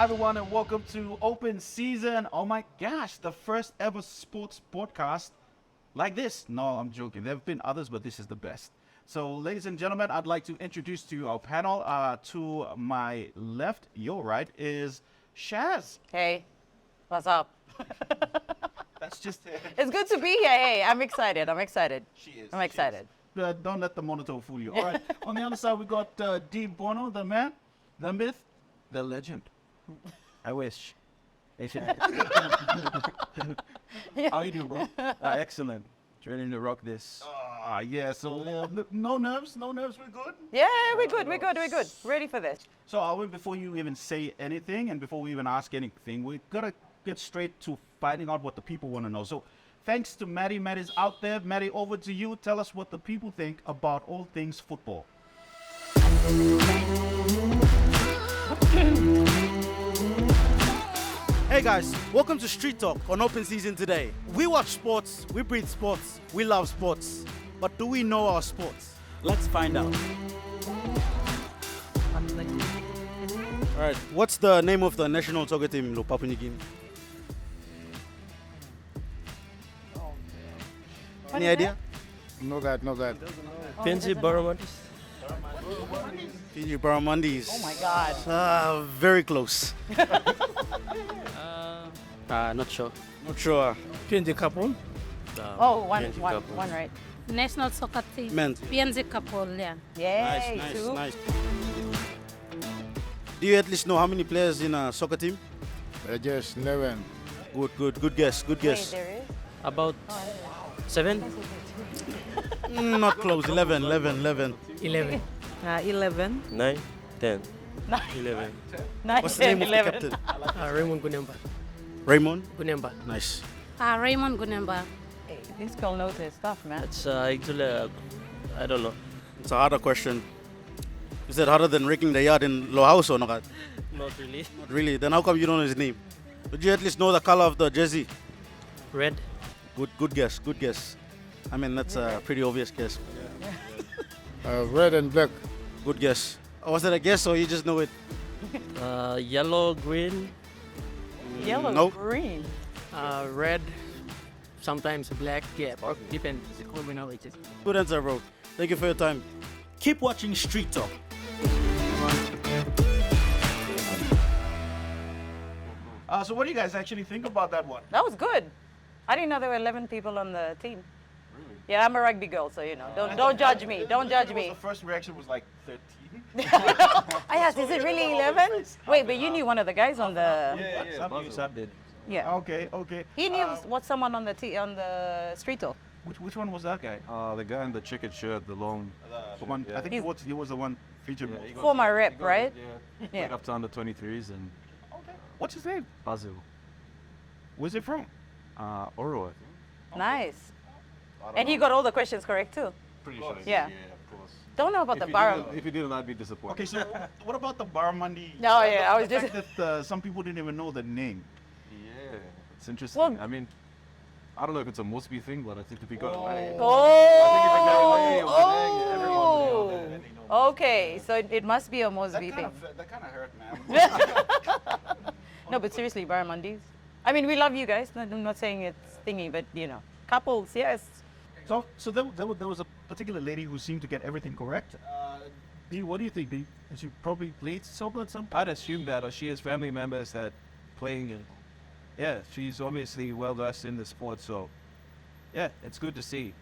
everyone, and welcome to Open Season. Oh my gosh, the first ever sports podcast like this. No, I'm joking. There have been others, but this is the best. So, ladies and gentlemen, I'd like to introduce to you our panel. To my left, your right, is Shaz. Hey, what's up? That's just It's good to be here. Hey, I'm excited. She is. I'm excited. Don't let the monitor fool you. All right. On the other side, we got D. Bono, the man, the myth, the legend. I wish. How you doing, bro? Excellent. Ready to rock this. Yeah. So no nerves. We're good. Yeah, we're good. Ready for this. So Alwin, before you even say anything and before we even ask anything, we gotta get straight to finding out what the people want to know. So thanks to Maddie. Maddie's out there. Maddie, over to you. Tell us what the people think about all things football. Hey guys, welcome to Street Talk on Open Season today. We watch sports, we breathe sports, we love sports. But do we know our sports? Let's find out. Alright, what's the name of the national soccer team in Papua New Guinea? Any idea? No God. PNG Baramandis. PNG Baramandis. Oh my God. Very close. Not sure. Not sure. PNG Kapuls. One right. National soccer team. Men's. PNG Kapuls, yeah. Yay, Nice, two. nice. Do you at least know how many players in a soccer team? Just 11. Good guess. Wait, there is? About 7? Not close. 11. 11. 9? 10? 11. What's the name of the 11. captain? Raymond Gunemba. Raymond? Gunemba. Nice. Raymond Gunemba. Hey, this girl knows his stuff, man. It's actually, I don't know. It's a harder question. Is it harder than raking the yard in Low House or not? Not really. Not really. Then how come you don't know his name? Would you at least know the color of the jersey? Red. Good guess. I mean, that's a pretty obvious guess. Red and black. Good guess. Or was it a guess or you just know it? Yellow, green, Yellow, Nope. green. Red, sometimes black, yeah, or depends. Good answer, bro. Thank you for your time. Keep watching Street Talk. So what do you guys actually think about that one? That was good. I didn't know there were 11 people on the team. Really? Yeah, I'm a rugby girl, so you know. Don't judge me. Don't judge me. The first reaction was like 13. I asked, is it really 11? Wait, but you knew one of the guys on the. Some did. Yeah. Okay. He knew what someone on the street talk. Which one was that guy? The guy in the checkered shirt, the long. The one. I think he was the one featured. he got- Former rep, he got- right? Yeah. Yeah. Played up to under 23s and What's his name? Basil. Where's it from? Oro, I think. Nice. And he got all the questions correct too. Pretty sure. Yeah. of course. Don't know about the If bar. you didn't, I'd be disappointed. Okay, so what about the Baramandi? No, yeah, I was The just. fact that some people didn't even know the name. Yeah, it's interesting. Well- I mean, I don't know if it's a Mosby thing, but I think if we got Oh. Okay, so it must be a Mosby thing. That kind of hurt, man. No, but seriously, Baramandis. I mean, we love you guys. I'm not saying it's thingy, but you know, couples, yes. So there was a particular lady who seemed to get everything correct. B, what do you think, B? Has she probably played soccer at some point? I'd assume that, or she has family members that playing it. Yeah, she's obviously well versed in the sport, so yeah, it's good to see.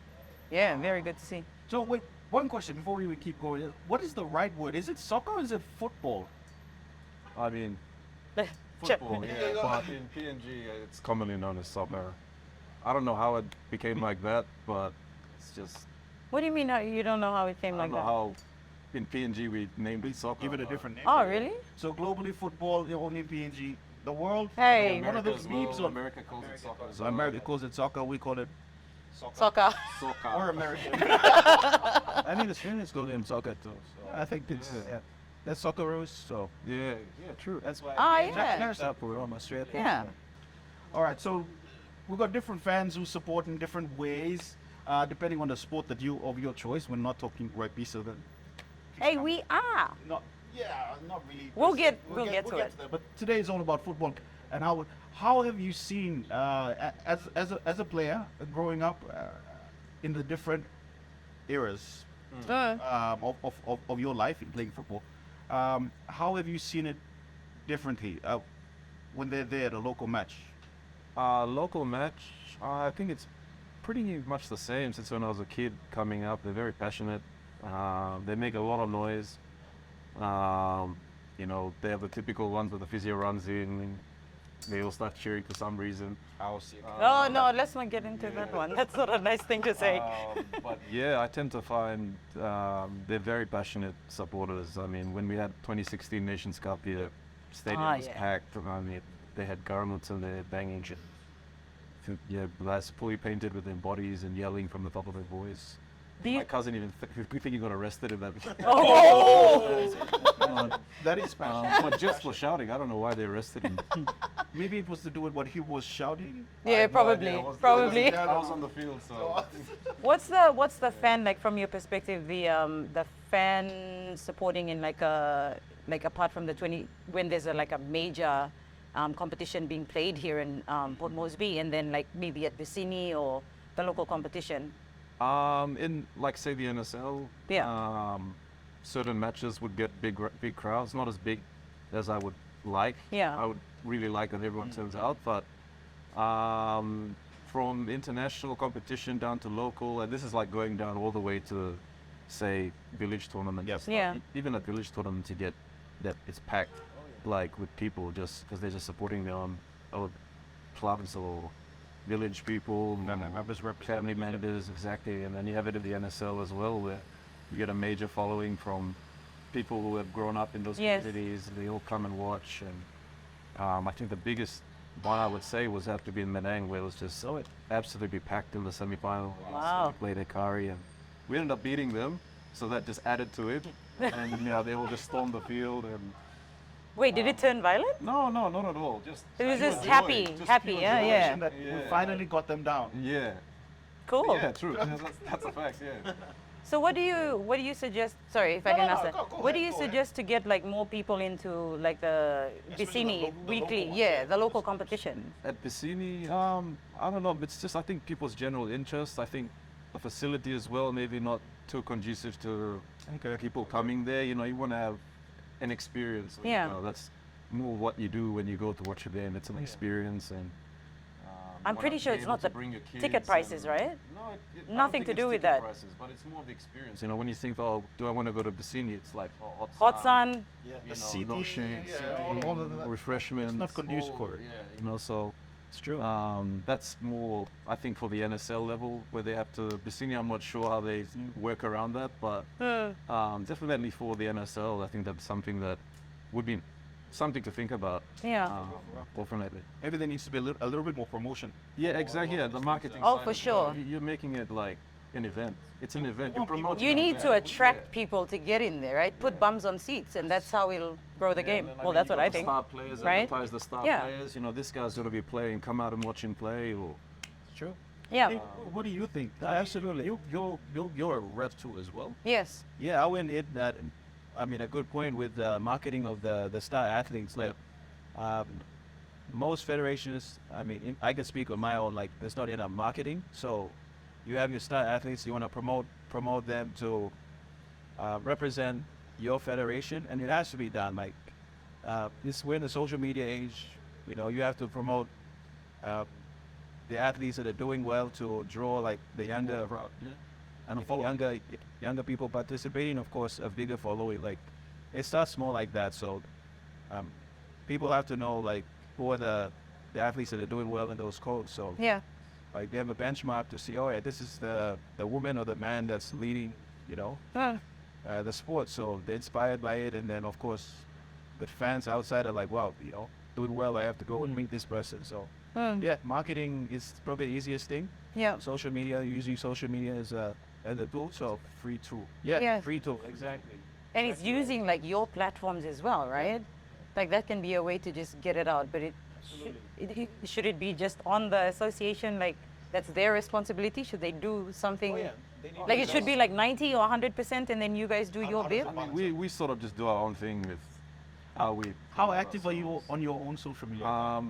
Yeah, very good to see. So wait, one question before we keep going. What is the right word? Is it soccer or is it football? I mean, football, yeah, but in PNG, it's commonly known as soccer. I don't know how it became like that, but it's just, What do you mean you don't know how it came I like don't know that? how in PNG we named it soccer. Give it a different name. Oh, really? So globally, football, only PNG. The world. Hey. One of those America as memes. well. America calls it soccer. So America calls it soccer. We call it Soccer. Soccer. or American. I mean, the Australians go in soccer too. So. I think it's that's Socceroos. So Yeah, true. that's why. Ah, yeah. There's that program Australia. Yeah. All right, so we've got different fans who support in different ways, depending on the sport of your choice. We're not talking rugby, so then Hey, we are. not Yeah, not really. We'll get to it. there, but today is all about football. And how have you seen as a player growing up in the different eras of your life in playing football? How have you seen it differently when they're there at a local match? Local match, I think it's pretty much the same since when I was a kid coming up. They're very passionate. They make a lot of noise. You know, they have the typical ones where the physio runs in and they all start cheering for some reason. Oh no, let's not get into that one. That's not a nice thing to say. But yeah, I tend to find they're very passionate supporters. I mean, when we had 2016 Nations Cup here, stadium was packed. I mean, they had garments and they're banging shit. Yeah, guys fully painted with their bodies and yelling from the top of their voice. My cousin even good thing he got arrested in that. That is passion. But just for shouting, I don't know why they arrested him. Maybe it was to do with what he was shouting. Yeah, probably. Probably. I was on the field, so. What's the fan like from your perspective? The fan supporting in like apart from the 20 when there's a major competition being played here in Port Moresby, and then like maybe at Vicini or the local competition. In like say the NSL, certain matches would get big crowds, not as big as I would like. Yeah. I would really like that everyone turns out, but from international competition down to local, and this is like going down all the way to say village tournaments. Yes. Yeah. Even at village tournaments, you get that it's packed, like with people just because they're just supporting their own clubs or village people, family members, exactly. And then you have it at the NSL as well, where you get a major following from people who have grown up in those communities. They all come and watch. And I think the biggest one I would say was have to be in Menang, where it was just absolutely packed in the semi-final. Wow. We played Ekari, and we ended up beating them, so that just added to it. And they all just stormed the field. And Wait, did it turn violent? no, not at all. Just It was pure just joy, happy, just happy. pure Yeah, joy. yeah. That we finally got them down. Yeah. Cool. Yeah, true. That's a fact. Yeah. So what do you suggest? Sorry if I can ask that. Go What do ahead, you go ahead. suggest to get like more people into like the Vicini the weekly? local Yeah, the local competition. At Vicini, I don't know. It's just I think people's general interest. I think the facility as well, maybe not too conducive to people coming there. You know, you want to have an experience. Yeah. You know, that's more what you do when you go to watch a game. It's an experience, and I'm pretty sure it's not the ticket prices, right? No, Nothing to do with that. Prices, but it's more the experience. You know, when you think, oh, do I want to go to Vicini? It's like Hot sun. The seating, all of the refreshments. It's not conducive for it. Yeah, you know, so It's true. that's more, I think, for the NSL level where they have to. Vicini, I'm not sure how they work around that, but definitely for the NSL, I think that's something that would be something to think about. Yeah. Definitely. Maybe there needs to be a little bit more promotion. Yeah, exactly. Yeah, the marketing. Oh, side for as sure. well. You're making it like an event. It's an event. You're promoting. You an need to event. attract people to get in there, right? Put bums on seats, and that's how we'll grow the game. And then, Well, mean, that's you what got I the think. Star players, Right? advertise the star Yeah. players. You know, this guy's going to be playing. Come out and watch him play. Or True. Yeah. What do you think? Absolutely. You're a rep too as well. Yes. Yeah, I went in that. I mean, a good point with the marketing of the star athletes. Like, most federations, I mean, I can speak on my own. Like, there's not enough marketing. So, you have your star athletes. You want to promote them to represent your federation, and it has to be done. Like, we're in the social media age. You know, you have to promote the athletes that are doing well to draw like the younger, and if younger people participating, of course, a bigger following. Like, it starts more like that. So, people have to know like who are the athletes that are doing well in those codes. So, Yeah. like, they have a benchmark to see. Oh yeah, this is the woman or the man that's leading. You know, the sport. So they're inspired by it, and then of course, the fans outside are like, wow, you know, doing well. I have to go and meet this person. So. Yeah, marketing is probably the easiest thing. Yeah. Social media, using social media as a tool, so free tool. yeah, Yes. free tool, exactly. And it's using like your platforms as well, right? Like that can be a way to just get it out. But should it be just on the association? Like that's their responsibility? Should they do something Like it should be like 90 or 100%, and then you guys do your bit. I mean, we sort of just do our own thing with how we. How active are you on your own social media? I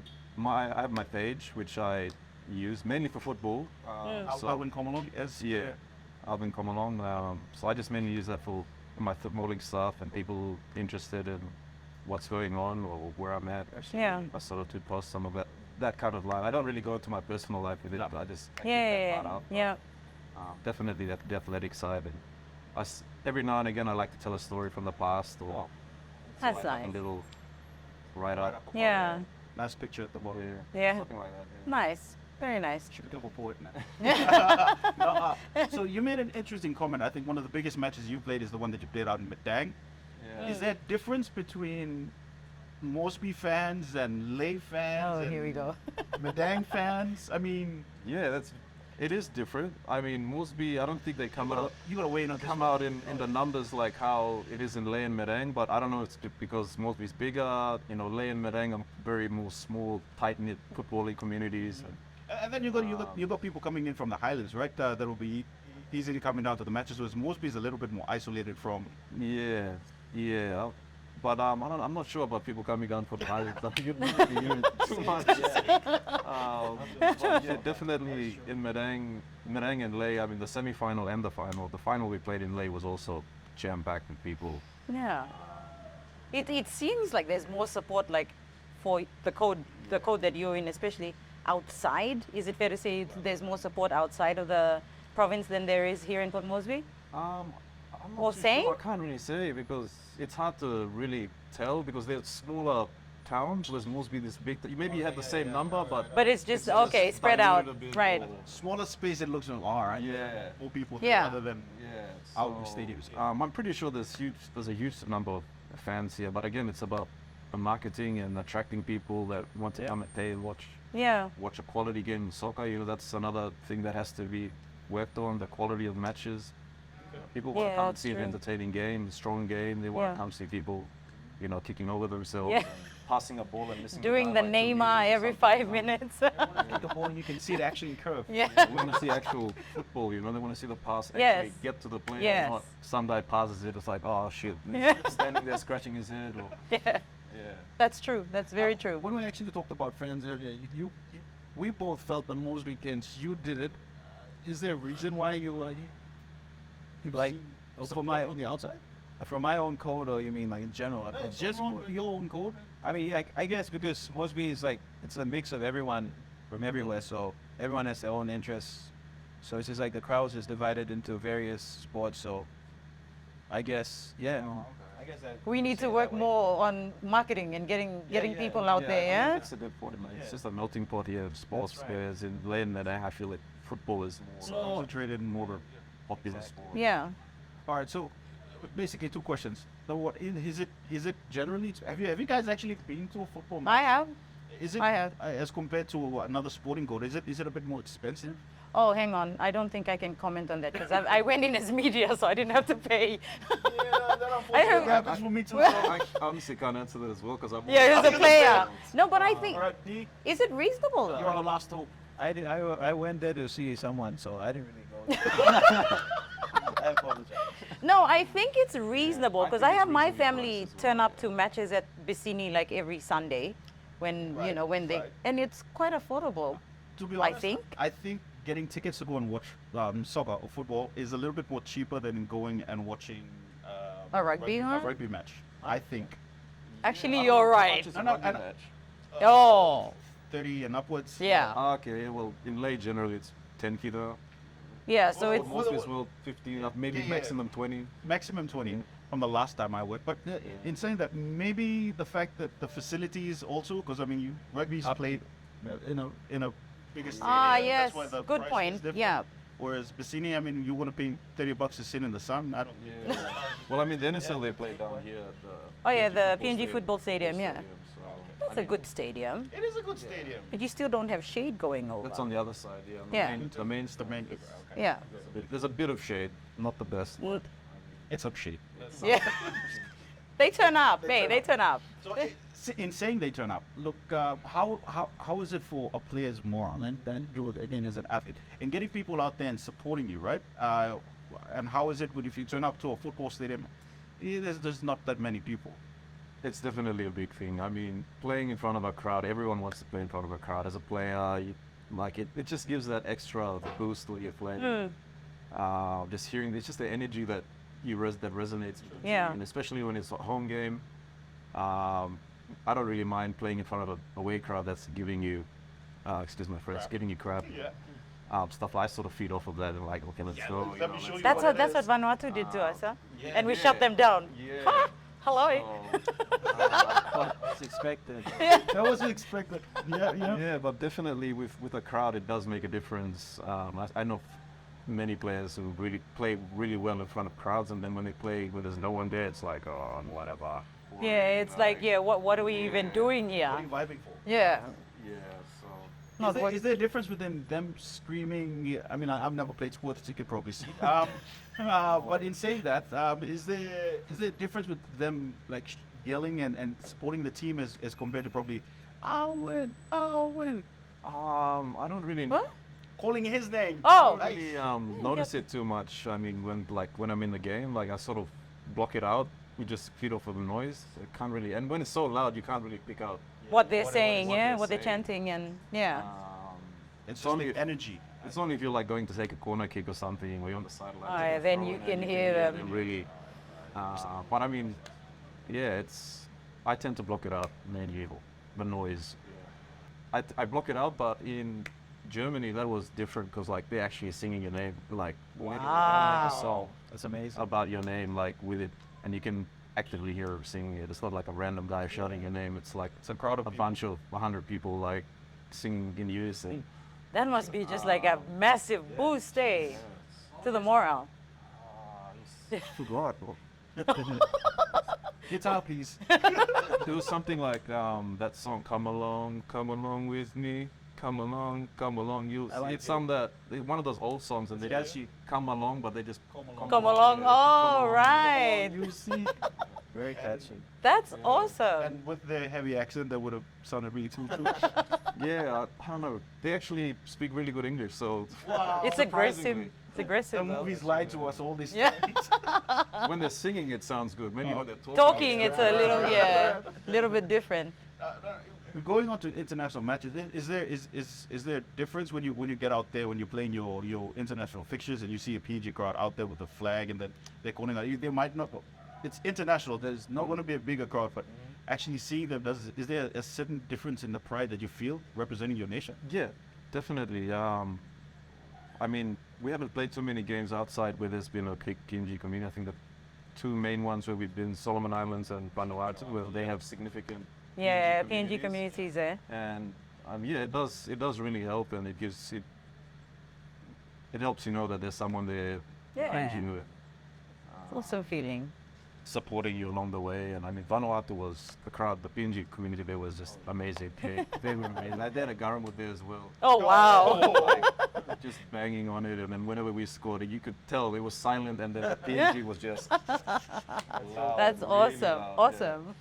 have my page, which I use mainly for football. Alwin Komolong, yes. Yeah, Alwin Komolong. So I just mainly use that for my footballing stuff and people interested in what's going on or where I'm at. Yeah. I sort of to post some of that kind of life. I don't really go into my personal life with it, but I just keep that Yeah, part out. yeah. Definitely the athletic side. And every now and again, I like to tell a story from the past or That's a nice. little write-up. Yeah, Nice picture at the bottom. yeah. Something like that. Yeah. Nice, very nice. Should be double poet now. No, so you made an interesting comment. I think one of the biggest matches you played is the one that you played out in Madang. Yeah. Is there a difference between Moresby fans and Lay fans? Oh, and here we go. Madang fans? I mean, Yeah, it is different. I mean, Moresby, I don't think they come out weigh in on this. in the numbers like how it is in Lay and Madang, but I don't know, it's because Moresby's bigger, Lay and Madang are very more small, tight-knit footballing communities. And then you got people coming in from the Highlands, right? That will be easily coming down to the matches. Whereas Moresby is a little bit more isolated from. Yeah. But I'm not sure about people coming down for the Highlands. You must be hearing too much. But yeah, definitely in Madang and Lay, I mean, the semi-final and the final. The final we played in Lay was also jam-packed with people. Yeah. It seems like there's more support like for the code that you're in, especially outside. Is it fair to say there's more support outside of the province than there is here in Port Moresby? I'm Or too same? sure. I can't really say because it's hard to really tell because they're smaller towns. Whereas Moresby this big. Maybe you have the same number, but But it's just okay, spread out, diluted a bit right? or- Smaller space, it looks like, all right. Yeah. More people Yeah. other than Yeah, outdoor stadiums. I'm pretty sure there's a huge number of fans here, but again, it's about the marketing and attracting people that want to come and pay and watch Yeah. a quality game in soccer. That's another thing that has to be worked on, the quality of matches. People want to Yeah, come and that's see an true. entertaining game, a strong game. They want Yeah. to come see people, kicking over themselves, Yeah. and passing a ball and missing Doing the guy by 2 Neymar meters or every something, 5 minutes. The ball, you can see it actually curve. Yeah. They want to see actual football, they want to see the pass actually Yes. get to the player. Yes. Not some guy passes it, it's like, oh shit, Yeah. standing there scratching his head. Or, Yeah. yeah. That's true. That's very true. When we actually talked about fans earlier, we both felt that most weekends you did it. Is there a reason why you like from my on the outside? From my own code, or you mean like in general? Just your own code? I mean, I guess because Moresby is like it's a mix of everyone from everywhere, so everyone has their own interests. So it's just like the crowds is divided into various sports. So I guess I guess that We need to work more on marketing and getting people out there, yeah? That's a good point, man. It's just a melting pot here of sports. Whereas in Lane that I feel like football is more concentrated and more popular sport. Yeah. All right, so basically two questions. So what is it generally? Have you guys actually been to a football match? I have. Is it I have. as compared to another sporting code? Is it a bit more expensive? Oh, hang on. I don't think I can comment on that because I went in as media, so I didn't have to pay. I have, Happens for me too. I honestly can't answer that as well because I'm yeah, as a player. No, but I think, All right, D, is it reasonable? you're on the last hope. I went there to see someone, so I didn't really go. I apologize. No, I think it's reasonable because I have my family turn up to matches at Bicini like every Sunday when, when they, and it's quite affordable. To be I honest, think. I think getting tickets to go and watch soccer or football is a little bit more cheaper than going and watching A rugby a one? rugby match. I think Actually, you're right. No, no, and- Oh, 30 and upwards. yeah. Okay, well, in Lay generally it's 10 kilo. Yeah, so For it's, most is well 15, maybe Yeah, yeah. maximum 20. Maximum 20 from the last time I went. But in saying that, maybe the fact that the facilities also, because I mean, rugby's played in a bigger stadium. yes, that's why the good price is point. different. Yeah. Whereas Bicini, I mean, you want to pay $30 to sit in the sun. I don't. Yeah. Well, I mean, the NSL they play down here at the Oh, yeah, the PNG PNG football stadium, yeah. so, That's a good stadium. It is a good stadium. But you still don't have shade going over. That's on the other side, yeah. Yeah. The main The main. Yeah. There's a bit of shade, not the best. It's up shade. Yeah. They turn up. They turn up. So in saying they turn up, look, how is it for a player's moral and then do it again as an athlete in getting people out there and supporting you, right? And how is it if you turn up to a football stadium? There's not that many people. It's definitely a big thing. I mean, playing in front of a crowd, everyone wants to play in front of a crowd. As a player, it just gives that extra boost when you're playing. Just hearing, it's just the energy that that resonates. Yeah. And especially when it's a home game, I don't really mind playing in front of a away crowd that's giving you, excuse my French, giving you crap. Stuff. I sort of feed off of that and like, okay, let's go. Let me show you That's what what Vanuatu did to us, huh? And we shut them down. Yeah. Hello. It's expected. that was expected. Yeah, but definitely with a crowd, it does make a difference. I know many players who really play really well in front of crowds, and then when they play when there's no one there, it's like, oh, whatever. Yeah, it's like, what are we even doing here? What are you vibing for? Yeah. Yeah, so. Is there a difference within them screaming? I mean, I've never played sports, as you could probably see. But in saying that, is there a difference with them like yelling and supporting the team as compared to probably Alwin? I don't really. What? Calling his name. Oh. I don't really notice it too much. I mean, when I'm in the game, like I sort of block it out. We just feed off of the noise. I can't really, and when it's so loud, you can't really pick out What they're saying, what yeah, they're what they're saying. chanting, and yeah. It's only energy. It's only if you're like going to take a corner kick or something, or you're on the sideline. Oh, yeah, then you can hear them. And really, but I mean, yeah, I tend to block it out mainly, the noise. I block it out, but in Germany that was different because like they're actually singing your name, like Wow. like a song That's amazing. about your name, like with it, and you can actively hear her singing it. It's not like a random guy shouting your name. It's like It's a crowd of a bunch of 100 people like singing in unison. That must be just like a massive boost, eh, to the morale. Forgot. Guitar, please. Do something like that song, come along with me, come along. It's on one of those old songs, and they actually come along, but they just Come along. Oh, right. You see. Very catchy. That's awesome. And with their heavy accent, that would have sounded really too. Yeah, I don't know. They actually speak really good English, so It's aggressive. surprisingly. It's aggressive. The though. movies lied to us all this Yeah. time. when they're singing, it sounds good. Maybe when they're Talking, it's a little bit different. Going on to international matches, is there a difference when you get out there when you're playing your international fixtures and you see a PNG crowd out there with a flag and then they're calling out? They might not. It's international. There's not going to be a bigger crowd, but actually seeing them, is there a certain difference in the pride that you feel representing your nation? Yeah, definitely. I mean, we haven't played too many games outside where there's been a big PNG community. I think the two main ones where we've been Solomon Islands and Vanuatu, where they have significant Yeah, PNG communities there. And yeah, it does really help, and it helps you know that there's someone there Yeah. you know, It's also feeling. supporting you along the way. And I mean, Vanuatu was the crowd, the PNG community there was just amazing. They were amazing. They had a Garamut there as well. Oh, wow. Like, just banging on it, and then whenever we scored it, you could tell it was silent, and then the PNG was just. That's really awesome. loud, Awesome.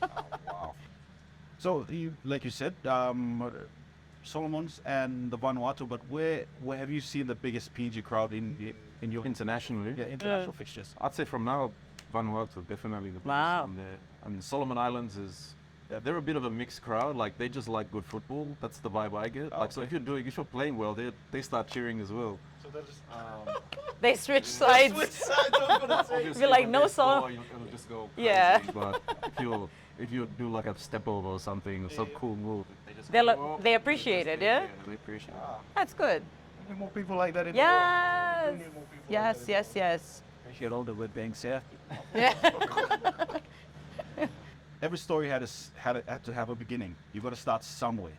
Wow. So, like you said, Solomons and the Vanuatu, but where have you seen the biggest PNG crowd in your Internationally, international fixtures? I'd say from now, Vanuatu definitely the biggest Wow. one there. I mean, Solomon Islands they're a bit of a mixed crowd. Like they just like good football. That's the vibe I get. Like so, if you're playing well, they start cheering as well. So they're just They switch sides. Obviously, Be like, when no they song. score, it'll just go Yeah. crazy. But if you do like a step over or something, some cool move, they just They appreciate it, yeah? they appreciate it. That's good. need more people like that in Yes. the world. We need more people like that. Yes. Appreciate all the whip banks, yeah. Yeah. Every story had to have a beginning. You got to start somewhere.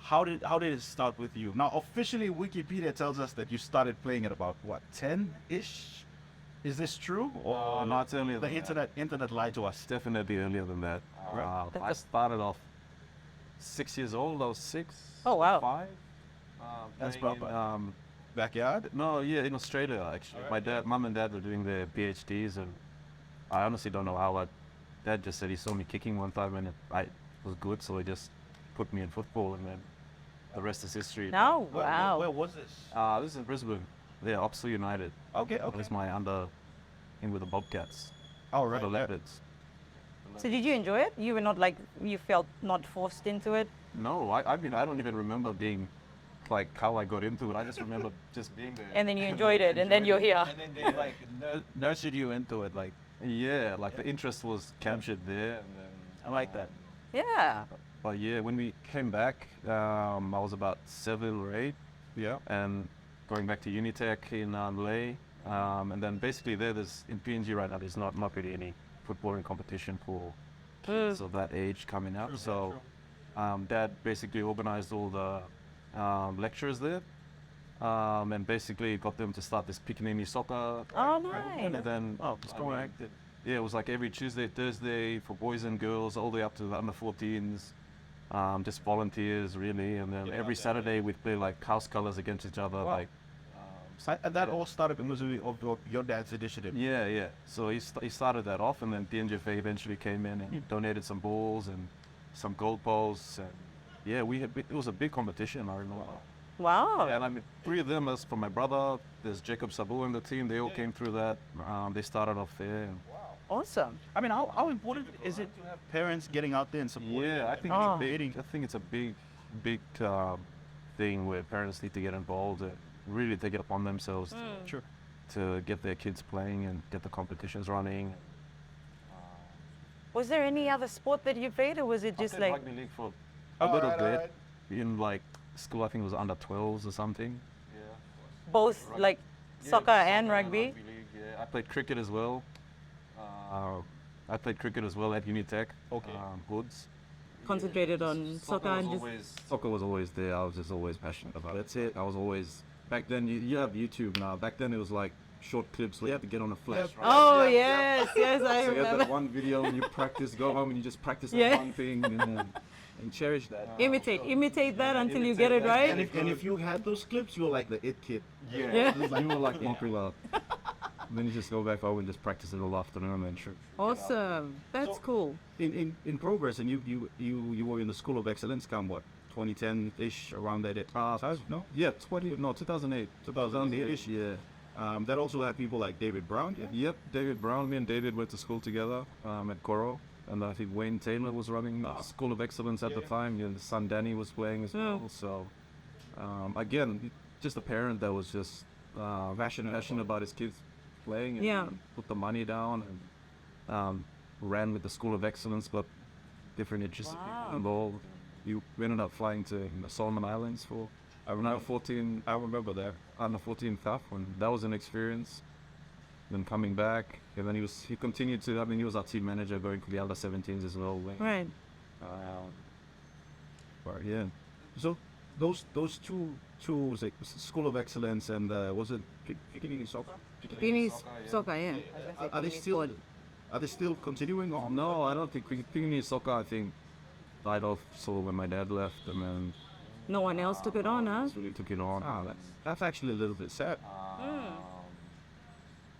How did it start with you? Now, officially, Wikipedia tells us that you started playing at about what, 10-ish? Is this true? Or No, it's earlier the than that. internet lied to us? Definitely earlier than that. I started off 6 years old. I was 6. Oh, wow. 5. That's playing in, proper. Backyard? No, yeah, in Australia actually. My mum and dad were doing their PhDs, and I honestly don't know how I Dad just said he saw me kicking one time and I was good, so he just put me in football, and then the rest is history. No, wow. Where was this? This is in Brisbane. Yeah, Oxford United. Okay, That okay. was my in with the Bobcats. All right. The Leopards. So did you enjoy it? You were not like, you felt not forced into it? No, I mean, I don't even remember being, like, how I got into it. I just remember just being there. And then you enjoyed it, and then you're here. And then they like nurtured you into it. Like, Yeah, like the interest was captured there. And then, I like that. Yeah. but yeah, when we came back, I was about 7 or 8. Yeah. And going back to Unitec in Malay. And then basically there's in PNG right now, there's not really any footballing competition for kids of that age coming up. So Dad basically organized all the lectures there. And basically got them to start this Piccaninny soccer. Oh, nice. And then It's going active. yeah, it was like every Tuesday, Thursday for boys and girls, all the way up to the under 14s. Just volunteers really, and then every Saturday we'd play like house colors against each other. Wow. Like, And that all started because of your dad's initiative. yeah. So he started that off, and then DNJFA eventually came in and donated some balls and some goalposts, and yeah, it was a big competition. I remember. Wow. Yeah, and I mean, 3 of them as from my brother. There's Jacob Sabu in the team. They all came through that. They started off there. And Awesome. I mean, how important is it to have parents getting out there and supporting? yeah, I think Oh. I think it's a big thing where parents need to get involved and really take it upon themselves Sure. to get their kids playing and get the competitions running. Was there any other sport that you played, or was it just like? rugby league for a little bit in like school. I think it was under 12s or something. Both like soccer and rugby? League, yeah. I played cricket as well. I played cricket as well at Unitec. Hoods. Concentrated on soccer and just. Soccer was always there. I was just always passionate about it. That's it. I was always back then. You have YouTube now. Back then it was like short clips. So you had to get on a flash. Right? Oh yes, I So you had remember. that one video and you practice, go home and you just practice Yeah. that one thing and cherish that. Imitate that until you get it right. And if you had those clips, you were like the it kid. Yeah. You were like Montreal. Then you just go back home and just practice it all afternoon and then sure. Awesome. That's cool. In progress, and you were in the School of Excellence, come what, 2010-ish, around that time? No? Yeah, 2008. 2008-ish, yeah. That also had people like David Brown. Yeah. Yep, David Brown. Me and David went to school together at Coro. And I think Wayne Taylor was running the School of Excellence at the time. And his son Danny was playing as well. So, again, just a parent that was just passionate about his kids playing. And Yeah. put the money down and ran with the School of Excellence, but different interests involved. We ended up flying to the Solomon Islands for under 14. I remember that under 14 FAF, and that was an experience. Then coming back, and then he continued to. I mean, he was our team manager going to the under 17s as well. Right. But yeah, So those two was like School of Excellence and was it Piccaninny soccer? Guinea's soccer, yeah. Are they still continuing or no, I don't think Piccaninny soccer. I think died off sort of when my dad left, and then No one else took it on, huh? really took it on. that's actually a little bit sad.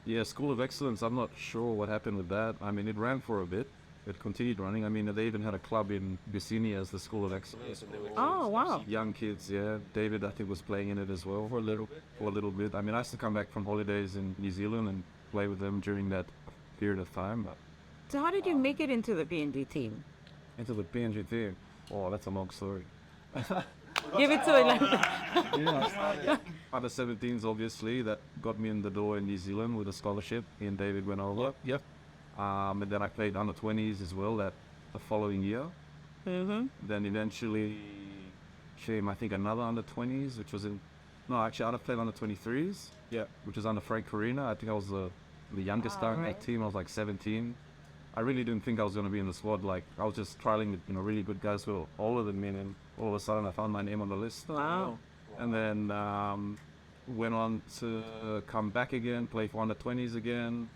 Yeah, School of Excellence, I'm not sure what happened with that. I mean, it ran for a bit. It continued running. I mean, they even had a club in Bicini as the School of Excellence. Oh, wow. Young kids, yeah. David, I think, was playing in it as well for a little bit. I mean, I used to come back from holidays in New Zealand and play with them during that period of time. But So how did you make it into the PNG team? into the PNG thing, oh, that's a long story. Give it to it like Under 17s, obviously, that got me in the door in New Zealand with a scholarship. Me and David went over. Yep. And then I played under 20s as well that the following year. Mm-hmm. Then eventually came, I think, another under 20s, which was I played under 23s. Yeah. Which was under Frank Corina. I think I was the youngest guy on that team. I was like 17. I really didn't think I was going to be in the squad. Like, I was just trialing with, really good guys who were older than me, and all of a sudden I found my name on the list. Wow. And then went on to come back again, play for under 20s again.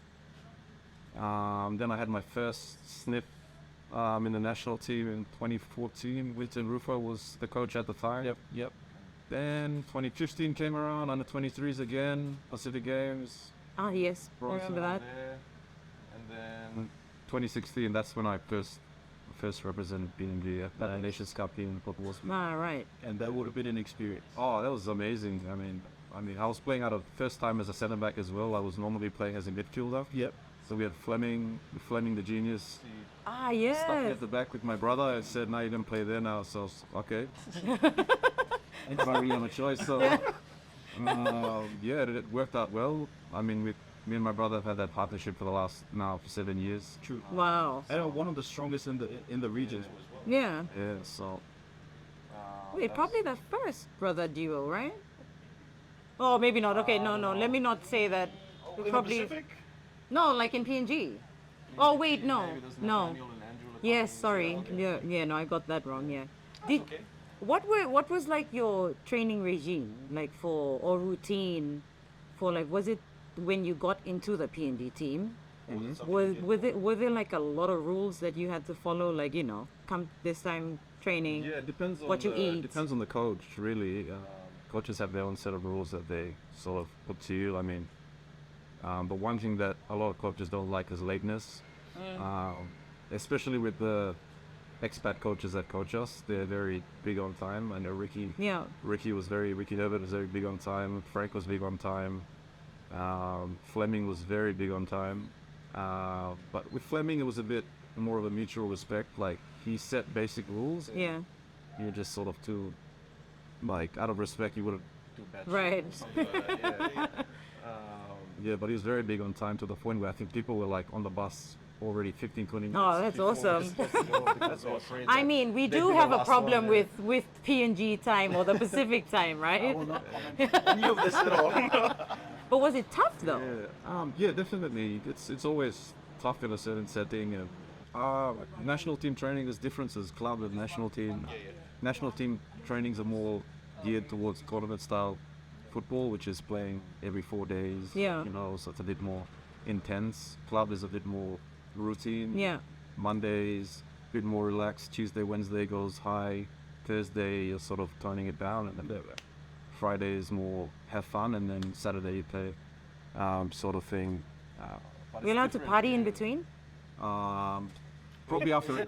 Then I had my first sniff in the national team in 2014. Winston Rufo was the coach at the time. Yep. Then 2015 came around, under 23s again, Pacific Games. Ah, yes. I bronze remember medal that. there. And then 2016. That's when I first represented PNG at the Nations Cup team in football. All right. And that would have been an experience. Oh, that was amazing. I mean, I was playing out of first time as a centre back as well. I was normally playing as a midfielder. Yep. So we had Fleming the genius. Ah, Stuck me yes. at the back with my brother. I said, "No, you didn't play there now." So okay. I don't really have a choice. So yeah, it worked out well. I mean, me and my brother have had that partnership for the last now for 7 years. True. Wow. I know one of the strongest in the region. Yeah. Yeah. So Wait, probably the first brother duo, right? Oh, maybe not. Okay, no. Let me not say that. Probably. No, like in PNG. Oh, wait, no. Yes, sorry. Yeah, no, I got that wrong. Yeah. What was like your training regime like for or routine for like was it when you got into the PNG team? Were there like a lot of rules that you had to follow, like, you know, come this time training? yeah, it depends on what you eat. Depends on the coach, really. Coaches have their own set of rules that they sort of put to you. I mean, but one thing that a lot of coaches don't like is lateness, especially with the expat coaches that coach us. They're very big on time. I know Ricky Herbert was very big on time. Frank was big on time. Fleming was very big on time. But with Fleming, it was a bit more of a mutual respect. Like, he set basic rules. Yeah. You're just sort of too, like, out of respect, you wouldn't do bad Right. Yeah, but he was very big on time to the point where I think people were like on the bus already 15, 20 minutes. Oh, that's before awesome. they were supposed to go because they were afraid I that mean, we they'd do be the have a last problem one there. with PNG time or the Pacific time, right? Any of this at all. But was it tough though? Yeah, definitely. It's always tough in a certain setting. And national team training is different as club and national team. National team trainings are more geared towards tournament style football, which is playing every 4 days. Yeah. You know, so it's a bit more intense. Club is a bit more routine. Yeah. Mondays, a bit more relaxed. Tuesday, Wednesday goes high. Thursday, you're sort of toning it down, and then Friday is more have fun, and then Saturday you play, sort of thing. We're allowed to party in between? Probably after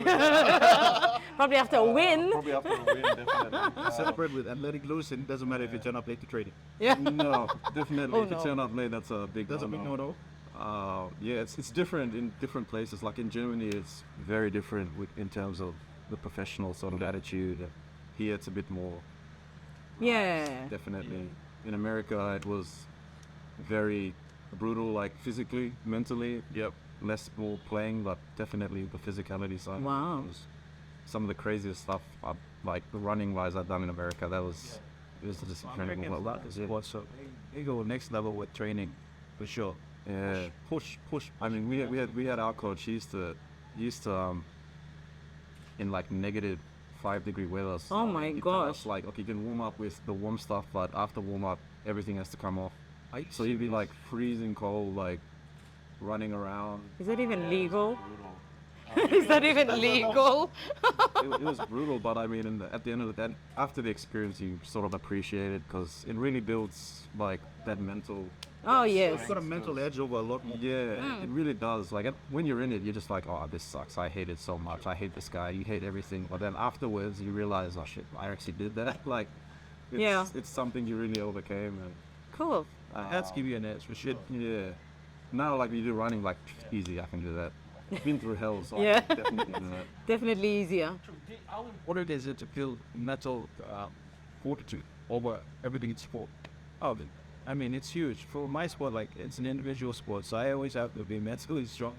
Probably after a win. probably after a win, definitely. Celebrate with athletic loose, and it doesn't matter if you turn up late to training. Yeah. No, definitely. Oh, if you no. turn up late, that's a big That's a big no-no. Yeah, it's different in different places. Like in Germany, it's very different in terms of the professional sort of attitude. Here, it's a bit more. Yeah. Definitely. In America, it was very brutal, like physically, mentally. Yep. Less more playing, but definitely the physicality side. Wow. Was some of the craziest stuff, like the running wise, I've done in America. It was just incredible. Well, that was it. So they go next level with training, for sure. Yeah, push. I mean, we had our coach. He used to in like -5-degree weather. So Oh my he'd tell us, gosh. like, okay, you can warm up with the warm stuff, but after warm up, everything has to come off. So you'd be like freezing cold, like running around. Is that even legal? Is that even legal? It was brutal, but I mean, at the end of the day, after the experience, you sort of appreciate it because it really builds like that mental. Oh, yes. You've got a mental edge over a lot more. Yeah, it really does. Like when you're in it, you're just like, oh, this sucks. I hate it so much. I hate this guy. You hate everything. But then afterwards, you realize, oh shit, I actually did that. Like, it's something you really overcame. And Cool. That's give you an edge for sure. yeah, now like you do running, like easy, I can do that. Been through hell, so Yeah. I can definitely do that. Definitely easier. How important is it to build mental fortitude over everything in sport? Oh, I mean, it's huge. For my sport, like, it's an individual sport, so I always have to be mentally strong.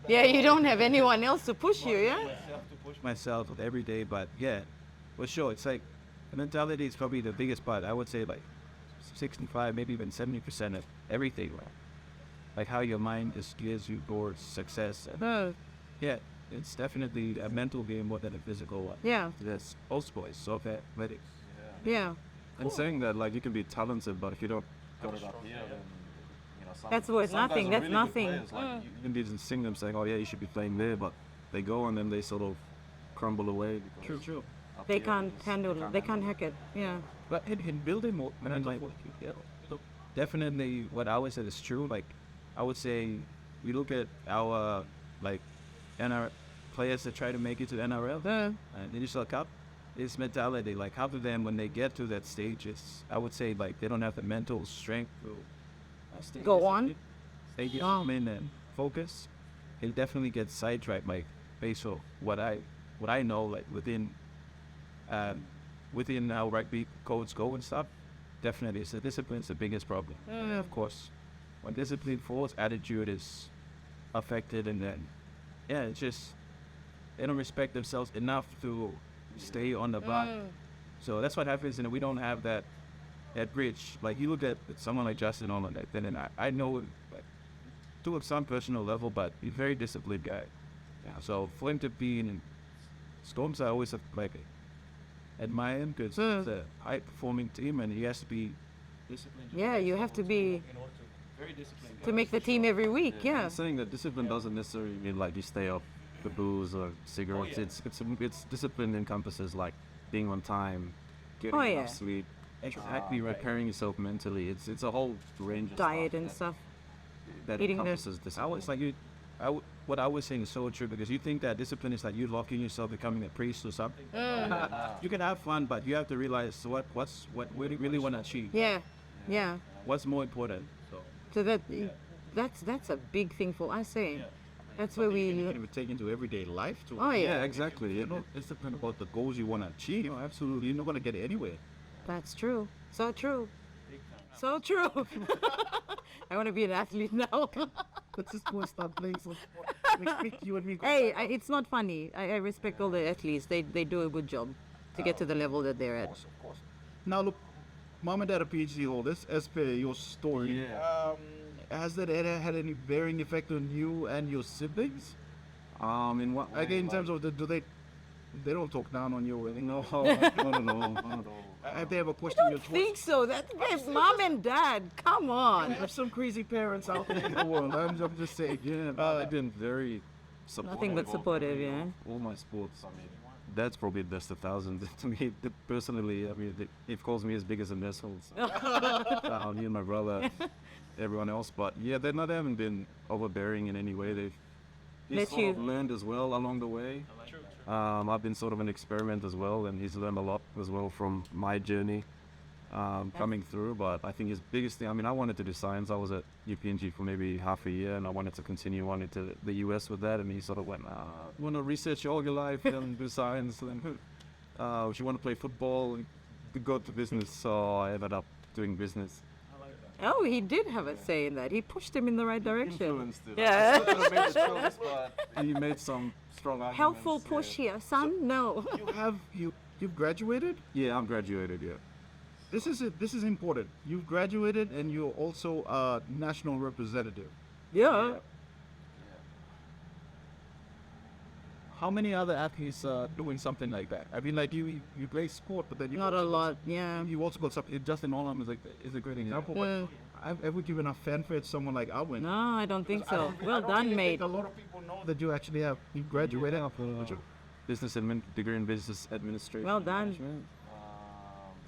Yeah, you don't have anyone else to push you, yeah? I have to push myself every day, but yeah, for sure, it's like, the mentality is probably the biggest part. I would say like 65, maybe even 70% of everything. Like how your mind just gears you towards success. And yeah, it's definitely a mental game more than a physical one. Yeah. That's most boys, so athletic. Yeah. And saying that, like, you can be talented, but if you don't got it up here, then That's worth nothing. That's nothing. you can even sing them saying, "Oh yeah, you should be playing there," but they go and then they sort of crumble away. True. They can't handle it. They can't hack it. Yeah. But in building more, definitely what I would say is true. Like, I would say we look at our like NRL players that try to make it to the NRL and Initial Cup. It's mentality. Like half of them, when they get to that stage, I would say like they don't have the mental strength to stay Go disciplined, on. stay disciplined and focus. It definitely gets sidetracked, like based on what I know, like within how rugby codes go and stuff. Definitely, it's the discipline's the biggest problem. Of course, when discipline falls, attitude is affected, and then it's just they don't respect themselves enough to stay on the block. So that's what happens, and we don't have that bridge. Like you look at someone like Justin on that, then I know like, to some personal level, but he's a very disciplined guy. Yeah. So for him to be in Storms, I always like admire him because it's a high performing team, and he has to be disciplined. Yeah, you have to be Very disciplined. to make the team every week. Yeah. I'm saying that discipline doesn't necessarily mean like you stay up the booze or cigarettes. It's discipline encompasses like being on time, getting enough sleep, exactly repairing yourself mentally. It's a whole range of Diet stuff and stuff. that eating encompasses I discipline. was like what I was saying is so true, because you think that discipline is like you locking yourself becoming a priest or something. You can have fun, but you have to realize what we really want to achieve. Yeah. Yeah. What's more important. So that's a big thing for us, eh? That's where You can we. even take into everyday life too. Oh, yeah. Yeah, exactly. You know, Discipline about the goals you want to achieve. You know, absolutely, you're not going to get it anywhere. That's true. So true. So true. I want to be an athlete now. Let's just go and start playing some sport. Next week, you and me. Hey, it's not funny. I respect all the athletes. They do a good job to get to the level that they're at. Now look, mom and dad are PhD holders. As per your story, has that had any bearing effect on you and your siblings? in what Again, in terms of they don't talk down on you or anything. no, no. Have they ever questioned your I choice? think so. That's mom and dad. Come on. There's some crazy parents out there in the world. I'm just saying. Yeah, I've been very supportive. Nothing but of supportive, yeah. all my sports. That's probably best 1,000 to me personally. I mean, it calls me as big as a missile. Me and my brother, everyone else. But yeah, they haven't been overbearing in any way. They've Let sort you- of learned as well along the way. I've been sort of an experiment as well, and he's learned a lot as well from my journey coming through. But I think his biggest thing, I mean, I wanted to do science. I was at UPNG for maybe half a year, and I wanted to continue on into the US with that. And he sort of went, you want to research all your life and do science, and if you want to play football, go to business. So I ended up doing business. Oh, he did have a say in that. He pushed him in the right direction. Influenced it. Yeah. I still could've made the choice, but he made some strong arguments. Helpful push here, son. No. You've graduated. Yeah, I'm graduated. Yeah. This is important. You've graduated and you're also a national representative. Yeah. How many other athletes are doing something like that? I mean, like you play sport, but then you Not a lot. Yeah. You also got something. Justin Olam is a great example. But I've ever given a fanfare to someone like Alwin. No, I don't think so. I Well don't done, really mate. think a lot of people know that you actually you graduated. Degree in business administration. Well done. management.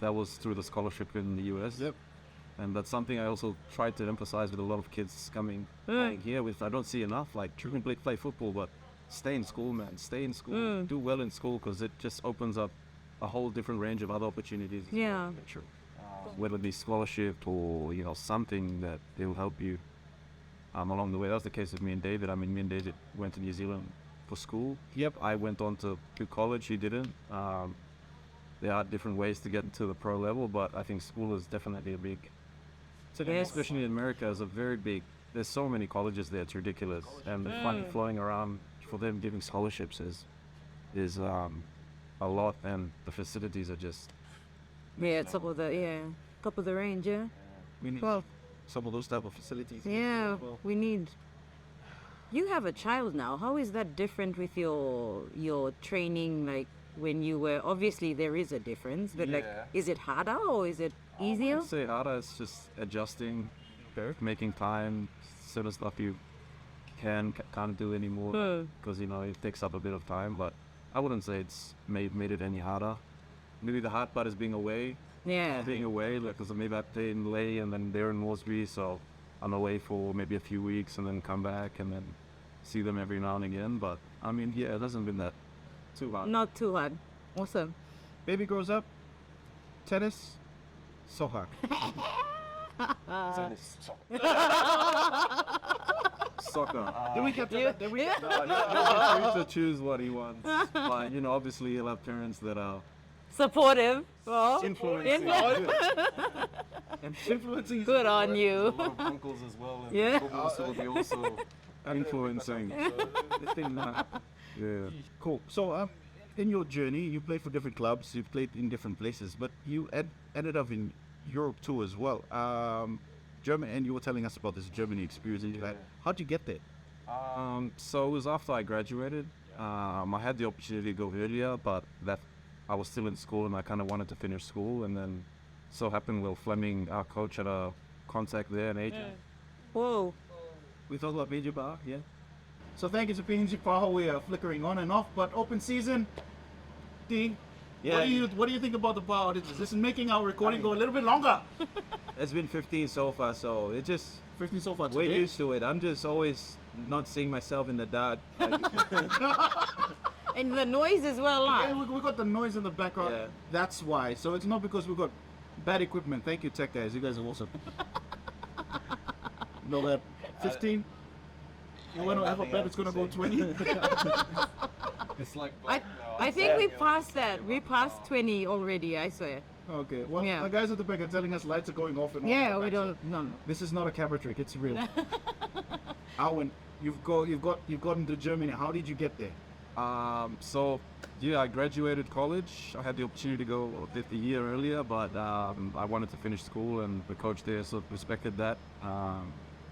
That was through the scholarship in the US. Yep. And that's something I also tried to emphasize with a lot of kids coming here with. I don't see enough. Like, you can play football, but stay in school, man. Stay in school. Do well in school, because it just opens up a whole different range of other opportunities. as Yeah. well. Sure. Whether it be scholarship or something that they will help you along the way. That was the case with me and David. I mean, me and David went to New Zealand for school. Yep. I went on to college. He didn't. There are different ways to get to the pro level, but I think school is definitely a big. Yes. Especially in America, is a very big. There's so many colleges there. It's ridiculous, and the money flowing around for them giving scholarships is a lot, and the facilities are just. Yeah, top of the range. Yeah. We need some of those type of facilities. Yeah. We need. You have a child now. How is that different with your training? Like when you were obviously there is a difference, but like is it harder or is it easier? I'd say harder is just adjusting, making time, certain stuff you can't do anymore because it takes up a bit of time. But I wouldn't say it's made it any harder. Maybe the hard part is being away. Yeah. Being away, because maybe I play in Ley and then they're in Moresby, so I'm away for maybe a few weeks and then come back, and then see them every now and again. But I mean, yeah, it hasn't been that too hard. Not too hard. Awesome. Baby grows up, tennis, soccer. Soccer. Did we capture that? Did we? He's free to choose what he wants. But you know, obviously, he'll have parents that are Supportive. Well, influencing. And influencing. good on A you. lot of uncles as well. And Yeah. football, so they're also influencing. Yeah. Cool. So, in your journey, you played for different clubs, you played in different places, but you ended up in Europe too as well. Germany, and you were telling us about this Germany experience. And how'd you get there? So it was after I graduated. I had the opportunity to go earlier, but that I was still in school and I kind of wanted to finish school. And then so happened Will Fleming, our coach, had a contact there, an agent. Whoa. We talked about Major Bar, yeah. So thank you to PNG Power. We are flickering on and off, but open season. D, Yeah. what do you think about the bar outages? This is making our recording go a little bit longer. It's been 15 so far, so it just 15 so far we're today. used to it. I'm just always not seeing myself in the dark. And the noise as well, Yeah, huh? we got the noise in the background. Yeah. That's why. So it's not because we got bad equipment. Thank you, tech guys. You guys are awesome. Know that 15? You want to have a bet it's going to go 20? It's like I think we passed that. We passed 20 already, I swear. Okay. Well, Yeah. the guys at the back are telling us lights are going off and on. Yeah, we don't. No. This is not a camera trick. It's real. Alwin, you've gotten to Germany. How did you get there? So yeah, I graduated college. I had the opportunity to go a year earlier, but I wanted to finish school, and the coach there sort of respected that.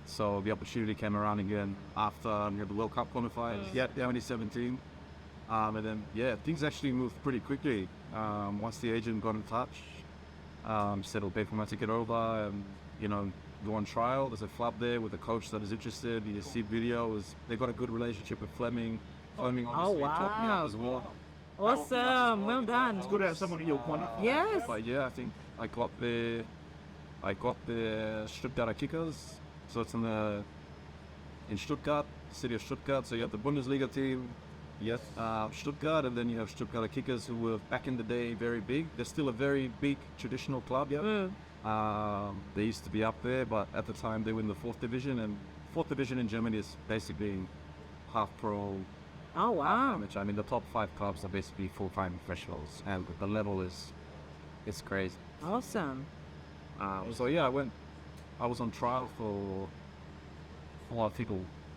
So the opportunity came around again after the World Cup qualifiers, 2017. And then things actually moved pretty quickly. Once the agent got in touch, said he'll pay for my ticket over, and go on trial. There's a club there with a coach that is interested. You see videos. They got a good relationship with Fleming. Fleming obviously taught me wow. up as well. Awesome. Well done. It's good to have someone in your corner. Yes. But yeah, I think I got the Stuttgarter Kickers. So it's in Stuttgart, city of Stuttgart. So you have the Bundesliga team, Yes. Stuttgart, and then you have Stuttgarter Kickers, who were back in the day very big. They're still a very big traditional club. Yeah. They used to be up there, but at the time they were in the 4th division, and 4th division in Germany is basically half pro. Oh, wow. Amateur. I mean, the top 5 clubs are basically full-time professionals, and the level it's crazy. Awesome. So yeah, I was on trial for I think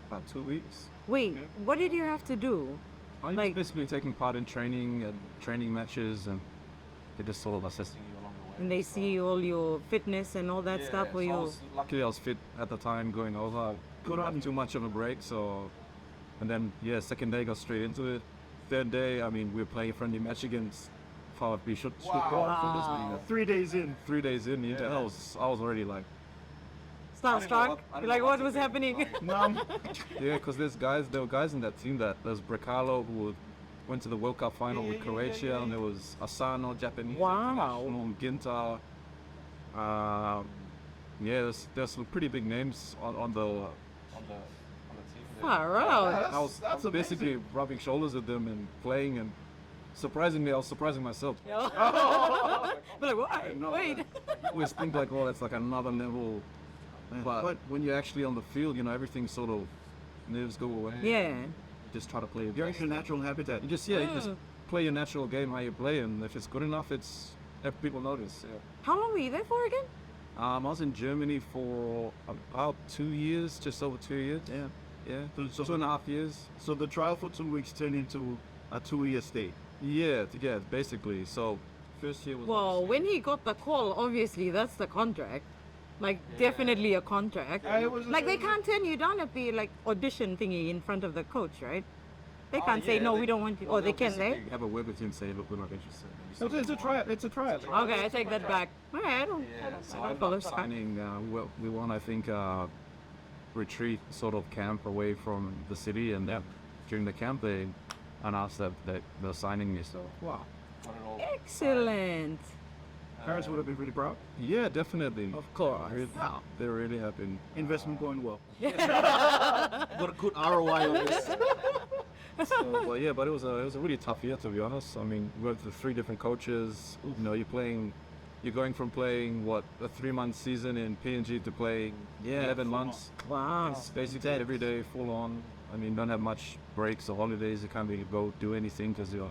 about 2 weeks. Wait, what did you have to do? I was Like- basically taking part in training matches, and they just sort of assessing you along the way. And they see all your fitness and all that stuff for you. Luckily, I was fit at the time going over. Couldn't have too much of a break, so. And then, second day got straight into it. Third day, I mean, we were playing a friendly match against VfB Stuttgart. Wow. 3 days in. 3 days in, I was already like, Starstruck? Like, what was happening? Mom. yeah, because there were guys in that team there's Brekalo, who went to the World Cup final with Croatia, and there was Asano, Japanese, Wow. international, Ginta. There's some pretty big names on the team. Far out. I was basically rubbing shoulders with them and playing, and surprisingly, I was surprising myself. But like, why? Wait. I always think like, oh, that's like another level. But when you're actually on the field, everything sort of nerves go away. Yeah. Just try to play. You're in your natural habitat. You just play your natural game how you play, and if it's good enough, people notice. Yeah. How long were you there for again? I was in Germany for about 2 years, just over 2 years. Yeah. So 2.5 years. So the trial for 2 weeks turned into a 2-year stay. Yeah, basically. So first year was. Well, when he got the call, obviously that's the contract. Like, definitely a contract. Like, they can't turn you down at the, like, audition thingy in front of the coach, right? They can't say, no, we don't want you. Or they can, they? Have a word with him, say, look, we're not interested. It's a trial. It's a trial. Okay, I take that back. All right, I don't follow After signing, we won, I think, retreat sort of camp away from the city, and during the camp they announced that they're signing me. So Wow. Excellent. Parents would have been really proud. yeah, definitely. Of course. They really have been. Investment going well. got a good ROI on this. So, well, yeah, but it was a really tough year, to be honest. I mean, we went through 3 different coaches. You know, you're going from playing a 3-month season in PNG to playing 11 months. Wow. It's basically every day full on. I mean, don't have much breaks or holidays. You can't really go do anything because you're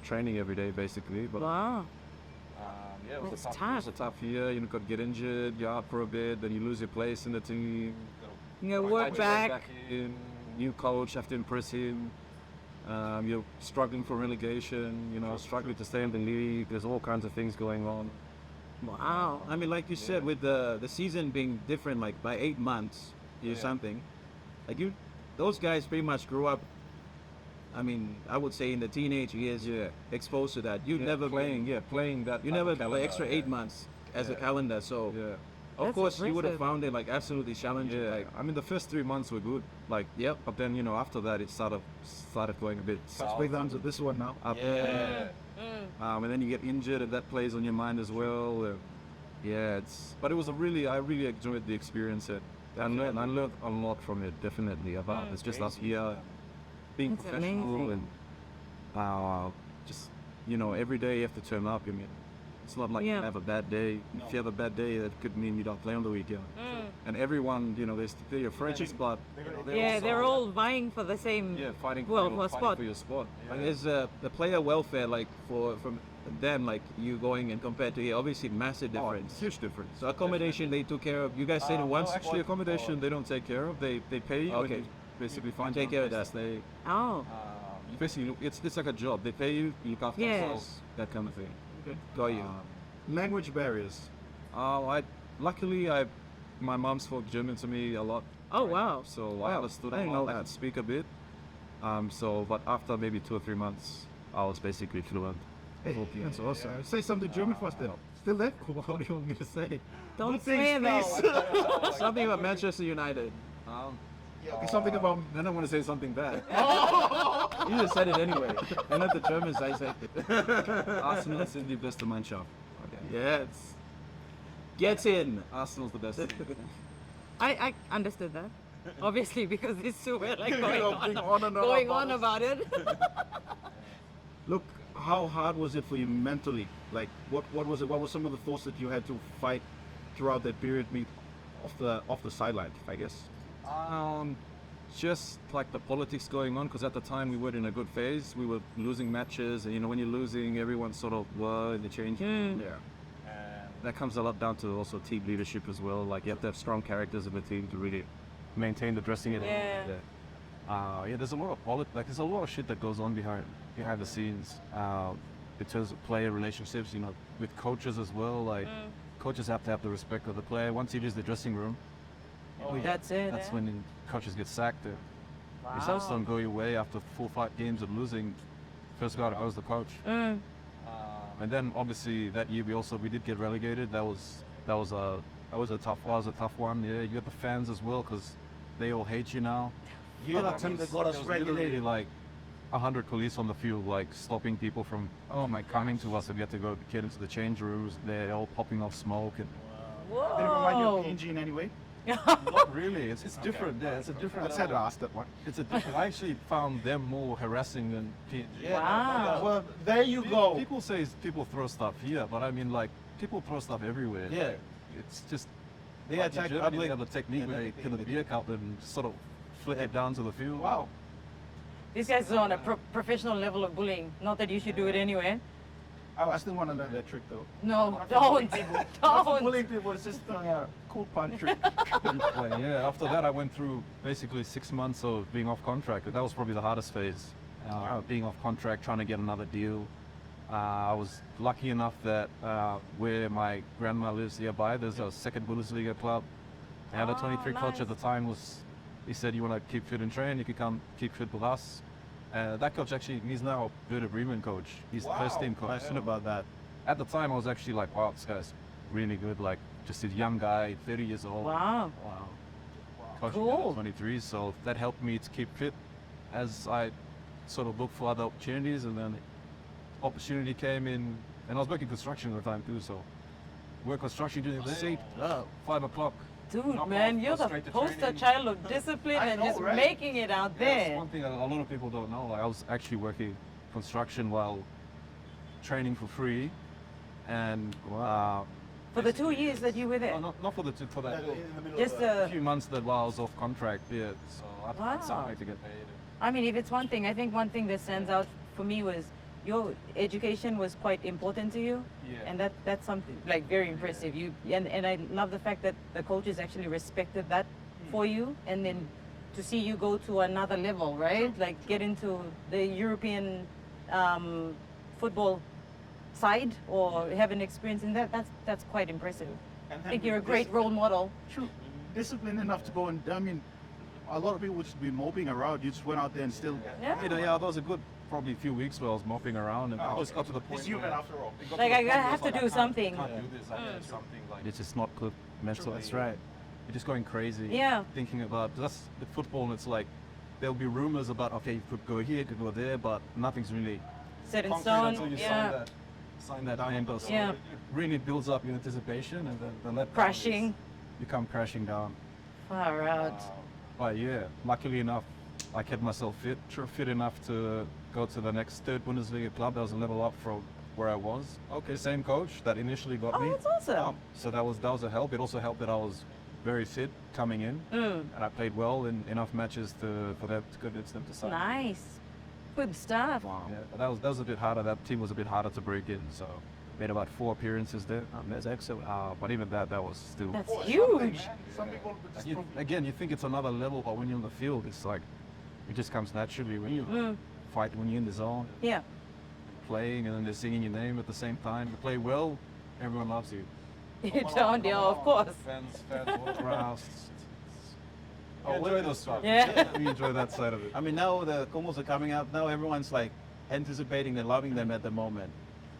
training every day, basically. But Wow. yeah, it was That's it was a tough year. You got to get injured, you're out for a bit, then you lose your place in the team. You work back. In, new coach, have to impress him. You're struggling for relegation, you know, struggling to stay in the league. There's all kinds of things going on. Wow. I mean, like you said, with the season being different, like by 8 months or something, like those guys pretty much grew up. I mean, I would say in the teenage years, you're exposed to that. You never playing that. You never play extra 8 months as a calendar. So Yeah. of That's course you would have impressive. found it like absolutely challenging. Yeah, Like, I mean the first 3 months were good, like but then you know after that it started going a bit south. Speak down to this one now. Up. And then you get injured and that plays on your mind as well. But it was I really enjoyed the experience and I learned a lot from it, definitely, about it's just us here being That's professional amazing. and just, you know, every day you have to turn up. I mean, it's not like you Yeah. have a bad day. If you have a bad day, that could mean you don't play on the weekend. And everyone, you know, they're your friends, but Yeah, they're all vying for the same. fighting Well, for, for a fighting spot. for your spot. like there's the player welfare, like from them, like you going and compared to here, obviously massive difference. Huge difference. So accommodation they took care of. You guys stayed in one No, spot? actually, accommodation they don't take care of. They pay you. Okay. And you basically You find take care of place. that. They Oh. Basically, it's like a job. They pay you, you look after Yes. yourselves, that kind of thing. got you. Language barriers. Luckily my mom spoke German to me a lot, Oh wow. so I understood I a didn't lot. know I could speak a bit. But after maybe 2 or 3 months, I was basically fluent. Hey, that's awesome. Say something German for us then. Still there? What do you want me to say? Don't Good things, swear though. Something about Manchester United. Something about. Then I want to say something bad. You just said it anyway. And let the Germans dissect it. Arsenal is the best Mannschaft. Yes. Gets in. Arsenal's the best. I understood that. Obviously, because these two were like going on and on going about on it. about it. Look, how hard was it for you mentally? Like, what was it? What were some of the thoughts that you had to fight throughout that period, off the sideline, I guess? Just like the politics going on, because at the time we weren't in a good phase. We were losing matches, and you know when you're losing, everyone's sort of in the change. Yeah. That comes a lot down to also team leadership as well. Like you have to have strong characters in the team to really maintain the dressing room. Yeah. There's a lot of there's a lot of shit that goes on behind the scenes. In terms of player relationships, you know, with coaches as well. Like coaches have to have the respect of the player. Once you leave the dressing room, That's it. that's eh? when coaches get sacked. Wow. Results don't go your way after 4 or 5 games of losing. First guy I was the coach. And then obviously that year we did get relegated. That was a tough one. Yeah, you got the fans as well because they all hate you now. You're the team that got us There was literally regulated. like 100 police on the field, like stopping people from coming to us, and we had to go get into the change rooms. They're all popping off smoke and Did it remind you of Whoa. PNG in any way? not really. It's different. Yeah, it's a different. Let's had to ask that one. It's a different. I actually found them more harassing than PNG. Wow. Well, there you go. People say people throw stuff here, but I mean like people throw stuff everywhere. Yeah. Like, it's just They like in attack Germany, public they have a technique where they kill a beer cup and sort of flick it down to the field. Wow. These guys are on a professional level of bullying. Not that you should do it anyway. I still want to learn that trick though. No, don't. Not for Don't. bullying people, it's just a cool punch trick. Yeah. After that, I went through basically 6 months of being off contract. That was probably the hardest phase. Being off contract, trying to get another deal. I was lucky enough that where my grandma lives nearby, there's a second Bundesliga club. And the 23 coach at the time he said, you want to keep fit and train, you can come keep fit with us. That coach actually, he's now a Werder Bremen coach. He's the first team coach. I heard about that. At the time, I was actually like, wow, this guy's really good. Like, just a young guy, 30 years old. Wow. Coaching Cool. at 23, so that helped me to keep fit as I sort of looked for other opportunities, and then opportunity came in, and I was working construction at the time too, so work construction during the day, 5 o'clock, Dude, Knock man, off, you're go the straight to poster training. child of discipline I and know, just right? making it out That's there. one thing a lot of people don't know. Like, I was actually working construction while training for free, and wow. For the 2 years that you were there. Not for for that. Just A few months that while I was off contract, yeah. So I Wow. had something to get paid. I mean, if it's one thing, I think one thing that stands out for me was your education was quite important to you. Yeah. And that's something like very impressive. And I love the fact that the coaches actually respected that for you, and then to see you go to another level, right? Like get into the European football side or have an experience in that. That's quite impressive. And I think you're a great role model. True. Disciplined enough to go and, I mean, a lot of people would just be moping around. You just went out there and still. Yeah. Yeah, there was a good probably a few weeks where I was mopping around, and I just got to the point. It's human where after all. it got Like the I point where have it's to like, do I something. can't do this. I do something like it's just not good mentally. That's right. You're just going crazy. Yeah. Thinking about that's the football, and it's like there'll be rumors about okay, you could go here, you could go there, but nothing's really Set in concrete stone. until you Yeah. sign that paper. So Yeah. it really builds up your anticipation, and then let Crashing. you come crashing down. Far out. But yeah, luckily enough, I kept myself fit enough to go to the next third Bundesliga club. That was a level up from where I was. Okay, same coach that initially got Oh, me. that's awesome. So that was a help. It also helped that I was very fit coming in, and I played well in enough matches for them to convince them to sign. Nice. Good stuff. Yeah, but that was a bit harder. That team was a bit harder to break in. So made about 4 appearances there. That's excellent. But even that was still. That's huge. Some people just Again, you think it's another level, but when you're in the field, it's like it just comes naturally when you fight, when you're in the zone, Yeah. playing, and then they're singing your name at the same time. You play well, everyone loves you. You don't, yeah, of course. Fans, autographs. Oh, enjoy those stuff. Yeah. We enjoy that side of it. I mean, now the Komos are coming out. Now everyone's like anticipating and loving them at the moment.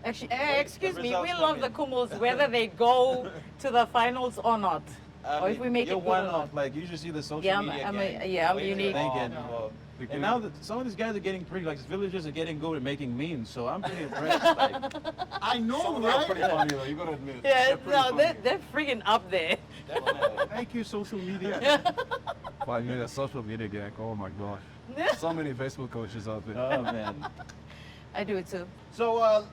Actually, excuse the me, results we come love the in. Kumals whether they go to the finals or not. Or if we make you're it good one or not. of like you should see the social Yeah, media. I'm gang. unique. They get involved. And now that some of these guys are getting pretty, like villagers are getting good at making memes. So I'm pretty impressed. Like, I know, They're right? pretty funny though, you gotta admit. Yeah, pretty no, funny. they're freaking up there. Thank you, social media. But yeah, social media gang, oh my gosh. So many Facebook coaches out there. oh man. I do it too. So,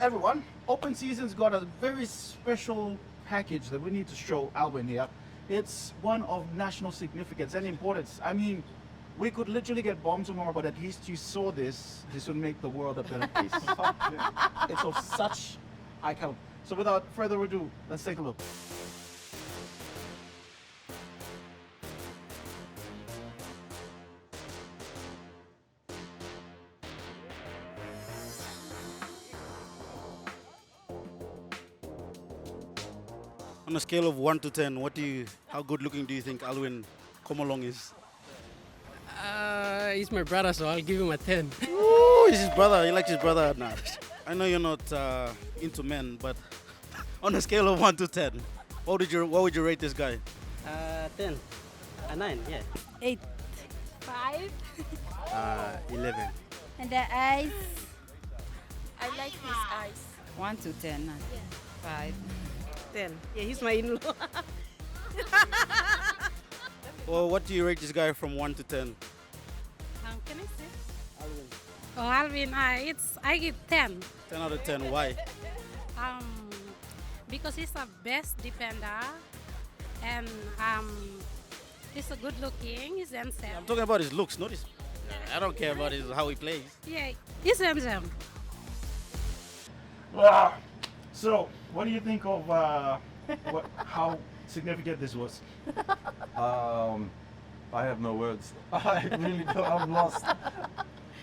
everyone, Open Season's got a very special package that we need to show Alwin here. It's one of national significance and importance. I mean, we could literally get bombed tomorrow, but at least you saw this. This would make the world a better place. It's of such icon. So without further ado, let's take a look. On a scale of 1 to 10, how good looking do you think Alwin Komolong is? He's my brother, so I'll give him a 10. Ooh, he's his brother. He likes his brother. Nah. I know you're not into men, but on a scale of 1 to 10, what would you rate this guy? 10. 9, yeah. 8. 5. 11. And the eyes. I like his eyes. 1 to 10. 5. 10. Yeah, he's my in-law. Well, what do you rate this guy from 1 to 10? Can I say? Oh, Alvin, I give 10. 10 out of 10. Why? Because he's the best defender, and he's a good looking. He's handsome. I'm talking about his looks, not his. I don't care about how he plays. Yeah, he's handsome. So, what do you think of how significant this was? I have no words. I really don't. I'm lost.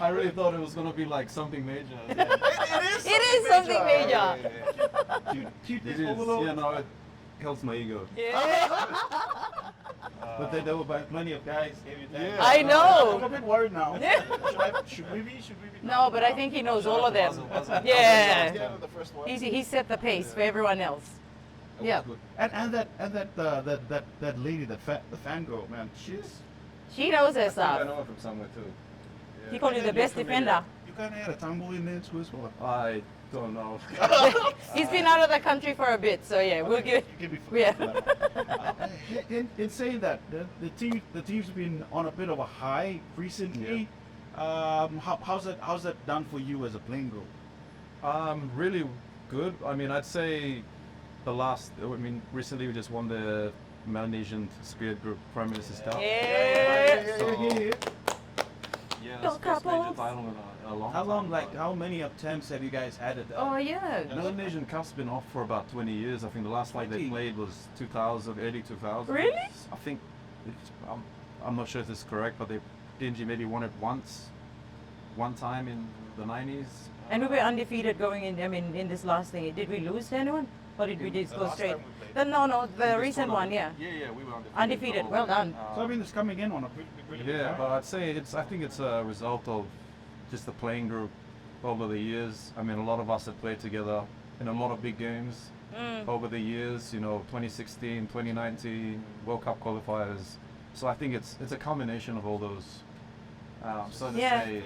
I really thought it was gonna be like something major. It is something major. Cuteness It is. overload. Yeah, no, it helps my ego. But then there were plenty of guys. I know. I'm a bit worried now. Should we be? No, but I think he knows all of them. Yeah, Yeah. the first one. He set the pace for everyone else. Yeah. And that lady, the fangirl, man, She knows her I stuff. know her from somewhere too. He called you the best defender. You kind of had a tumble in there too as well. Don't know. He's been out of the country for a bit, so yeah, we'll give. Give me Yeah. in saying that, the team's been on a bit of a high recently. How's that done for you as a playing group? Really good. I mean, I'd say recently we just won the Melanesian Spirit Group Prime Minister's Cup. Yeah. So, Yeah. yeah, Go that's the first major Kapuls. title in a long How time. long, like, how many attempts have you guys had at that? Oh yeah. The Melanesian Cup's been off for about 20 years. I think the last fight they 20? played was 2000, early 2000. Really? I think, I'm not sure if this is correct, but PNG maybe won it one time in the 90s. And we were undefeated going in. I mean, in this last thing, did we lose to anyone, or did we just go straight? No, the recent one, yeah. Yeah, we were Undefeated. Well done. So I mean, it's coming in on a pretty good Yeah, time. but I'd say I think it's a result of just the playing group over the years. I mean, a lot of us have played together in a lot of big games over the years. 2016, 2019 World Cup qualifiers. So I think it's a combination of all those. So to Yeah. say,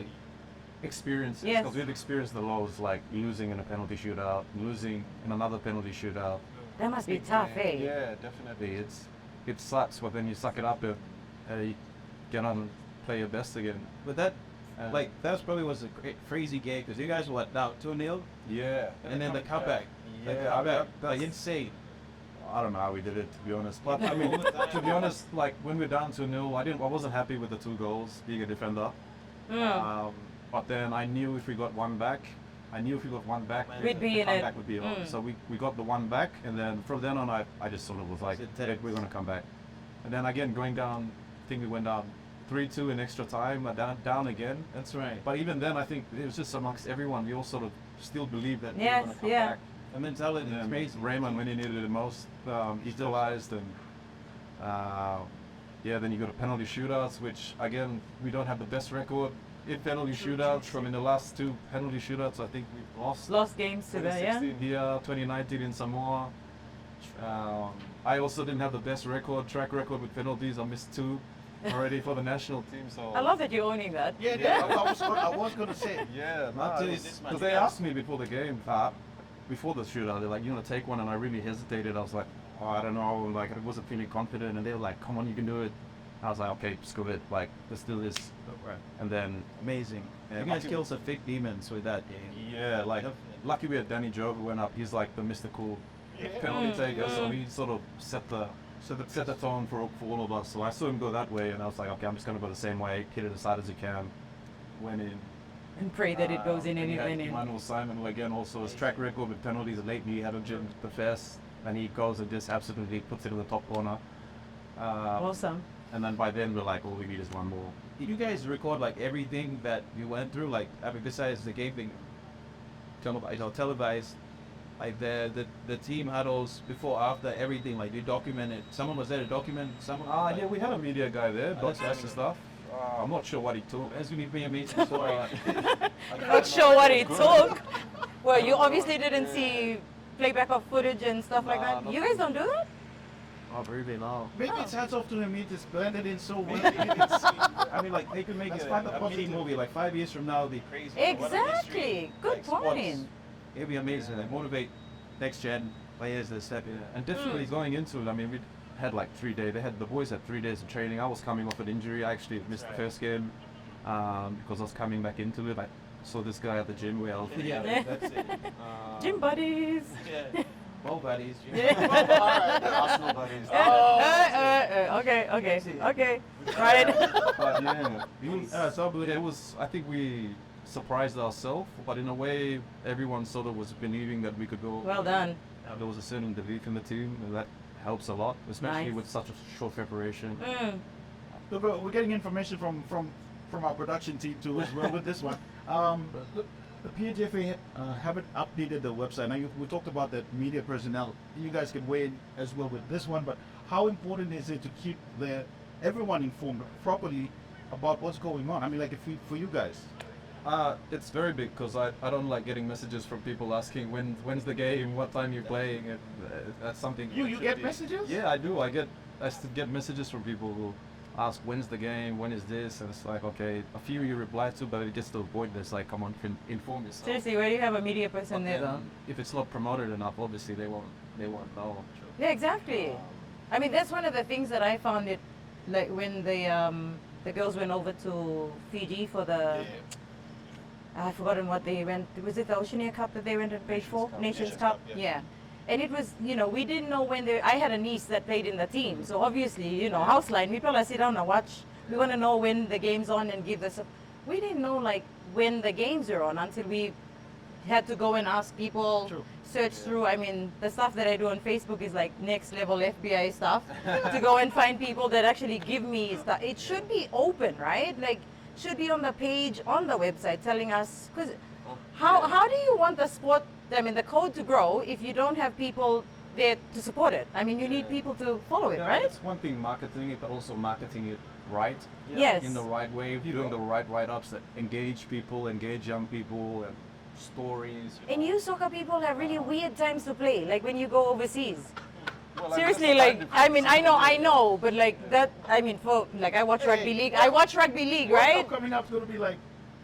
experiences, Yes. because we've experienced the lows like losing in a penalty shootout, losing in another penalty shootout. That must be tough, eh? Yeah, definitely. It sucks, but then you suck it up and you get on and play your best again. But that, Uh, like, that probably was a great, crazy game because you guys were down 2-0, Yeah. and then the comeback. Yeah, the comeback, like insane. I don't know how we did it, to be honest. But I mean, to be honest, like when we're down 2-0, I wasn't happy with the 2 goals being a defender. But then I knew if we got one back, We'd be the in it. comeback would be on. So we got the one back, and then from then on, I just sort of was like, Said, we're gonna come back. And then again, going down, I think we went down 3-2 in extra time, down again. That's right. But even then, I think it was just amongst everyone, we all sort of still believed that we were Yes, gonna come yeah. back. The mentality is And crazy. Raymond, when he needed it most, equalized, and then you got a penalty shootouts, which again we don't have the best record in penalty shootouts. From in the last 2 penalty shootouts, I think we've lost Games to the yeah. 2016 here, 2019 in Samoa. I also didn't have the best track record with penalties. I missed 2 already for the national team. So I love that you're owning that. Yeah, I was gonna say. yeah, Not to this because they asked me before the game, before the shootout, they're like, "You want to take one?" And I really hesitated. I was like, "Oh, I don't know." Like, I wasn't feeling confident, and they were like, "Come on, you can do it." I was like, "Okay, screw it. Like, let's do this." And then, Amazing. Yeah, You guys lucky- killed some fake demons with that game. yeah, like, lucky we had Danny Joe who went up. He's like the Mr. Cool penalty taker, so he sort of set the tone for all of us. So I saw him go that way, and I was like, "Okay, I'm just gonna go the same way. Hit it as hard as you can." Went in. And pray that it goes in And and he it had went in. Emmanuel Simon, who again also his track record with penalties lately he hadn't been the best, and he goes and just absolutely puts it in the top corner. Awesome. And then by then we're like, all we need is one more. Did you guys record like everything that you went through? Like, I mean, besides the game being televised, like the team huddles before, after, everything. Like, you documented. Someone was there to document. Someone. like, Yeah, we had a media guy there, Oh, that's broadcast and stuff. I'm not sure what he took. That's gonna be amazing story. Not sure what it took. Well, you obviously didn't see playback of footage and stuff like that. Nah, You guys don't do that? Not really, no. Maybe it's hats off to him. He just blended in so well. I mean, like, they could make That's a part of the mini positive. movie. Like 5 years from now, it'll be crazy. Exactly. Good sports. point. It'd be amazing. Like, motivate next gen players to step in. And definitely going into it, I mean, we had like 3 days. The boys had 3 days of training. I was coming off an injury. I actually missed the first game because I was coming back into it. I saw this guy at the gym. Yeah, that's it. Gym buddies. Yeah. Ball buddies. Arsenal buddies. Okay. Right. But yeah, it was. I think we surprised ourselves, but in a way, everyone sort of was believing that we could go. Well done. There was a certain belief in the team, and that helps a lot, especially Nice. with such a short preparation. Look, we're getting information from our production team too as well with this one. The PNGFA haven't updated the website. Now we talked about that media personnel. You guys can weigh in as well with this one. But how important is it to keep everyone informed properly about what's going on? I mean, like for you guys. It's very big because I don't like getting messages from people asking when's the game, what time you're playing, and that's something. You get messages? Yeah, I do. I still get messages from people who ask when's the game, when is this, and it's like, okay, a few you reply to, but it just to avoid this, like, come on, inform yourself. Seriously, where do you have a media person But there then, though? if it's not promoted enough, obviously they won't know. Yeah, exactly. I mean, that's one of the things that I found it, like when the girls went over to Fiji for the, I've forgotten what they went, was it the Oceania Cup that they went and played for? Nations Cup, yeah. And it was, you know, we didn't know when I had a niece that played in the team, so obviously, you know, house line, we probably sit down and watch, we want to know when the game's on and give us, we didn't know like when the games were on until we had to go and ask people, search through. I mean, the stuff that I do on Facebook is like next level FBI stuff to go and find people that actually give me stuff. It should be open, right? Like, should be on the page on the website telling us, because how do you want the sport, I mean, the code to grow if you don't have people there to support it? I mean, you need people to follow it, right? It's one thing marketing it, but also marketing it right. Yes. In the right way, doing the right write-ups that engage people, engage young people, and stories. And you soccer people have really weird times to play, like when you go overseas. Seriously, like, I mean, I know, but like that, I mean, for, like, I watch rugby league, right? Coming up, it's going to be like,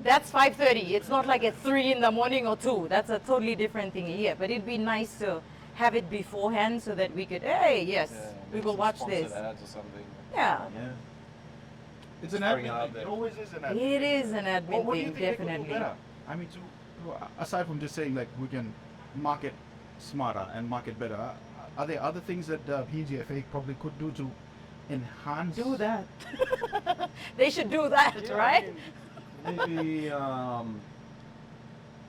That's 5:30. It's not like at 3 in the morning or 2. That's a totally different thing here. But it'd be nice to have it beforehand so that we could, hey, yes, we will watch this. Ads or something. Yeah. it's an Bring it admin out thing. there. It always is an admin It is an What admin do you thing, think they could do definitely. better? I mean, aside from just saying like we can market smarter and market better, are there other things that PGFA probably could do to enhance? Do that. They should do that, right? Maybe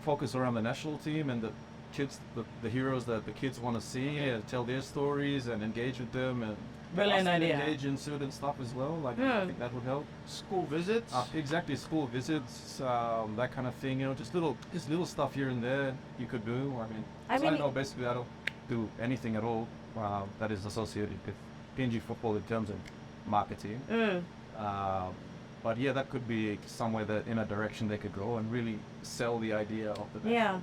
focus around the national team and the kids, the heroes that the kids want to see, tell their stories and engage with them, and Brilliant us to idea. engage in certain stuff as well. Like I think that would help. School visits. Exactly, school visits, that kind of thing. You know, just little stuff here and there you could do. I mean- know basically I don't do anything at all that is associated with PNG football in terms of marketing. But yeah, that could be somewhere that in a direction they could go and really sell the idea of the national Yeah. team.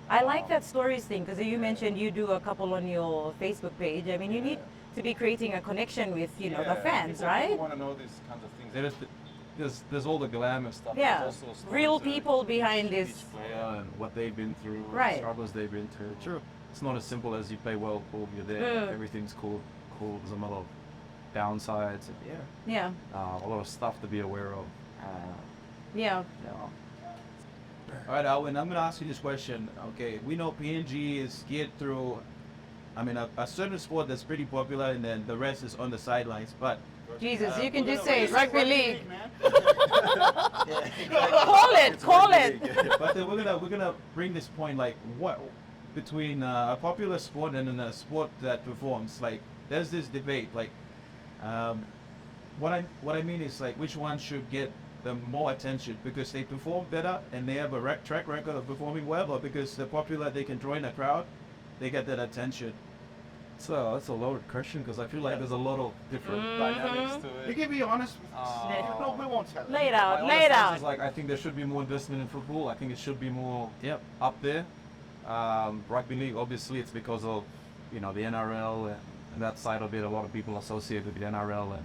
I like that stories thing because you mentioned you do a couple on your Facebook page. I mean, you need to be creating a connection with, you know, the fans, People right? want to know these kinds of things. There's all the glamour stuff. Yeah, There's also stories real of people behind each this. player and what they've been through, Right. the struggles they've been through. True. It's not as simple as you play well, boom, you're there. Everything's cool. There's a lot of downsides. And Yeah, a lot of stuff to be aware of. yeah. All right, Alwin, I'm going to ask you this question. Okay, we know PNG is geared through, I mean, a certain sport that's pretty popular, and then the rest is on the sidelines. But Jesus, you can just say rugby league. man. Call it. but then we're gonna bring this point, like, what between a popular sport and then a sport that performs. Like, there's this debate. Like, what I mean is, like, which one should get the more attention because they perform better and they have a track record of performing well, or because they're popular, they can draw in a crowd, they get that attention. So that's a loaded question because I feel like there's a lot of different dynamics to You it. can be honest. No, we won't tell. Lay it My out. honest Lay it answer out. is, like, I think there should be more investment in football. I think it should be more Yep. up there. Rugby league, obviously, it's because of the NRL and that side of it. A lot of people associate with the NRL, and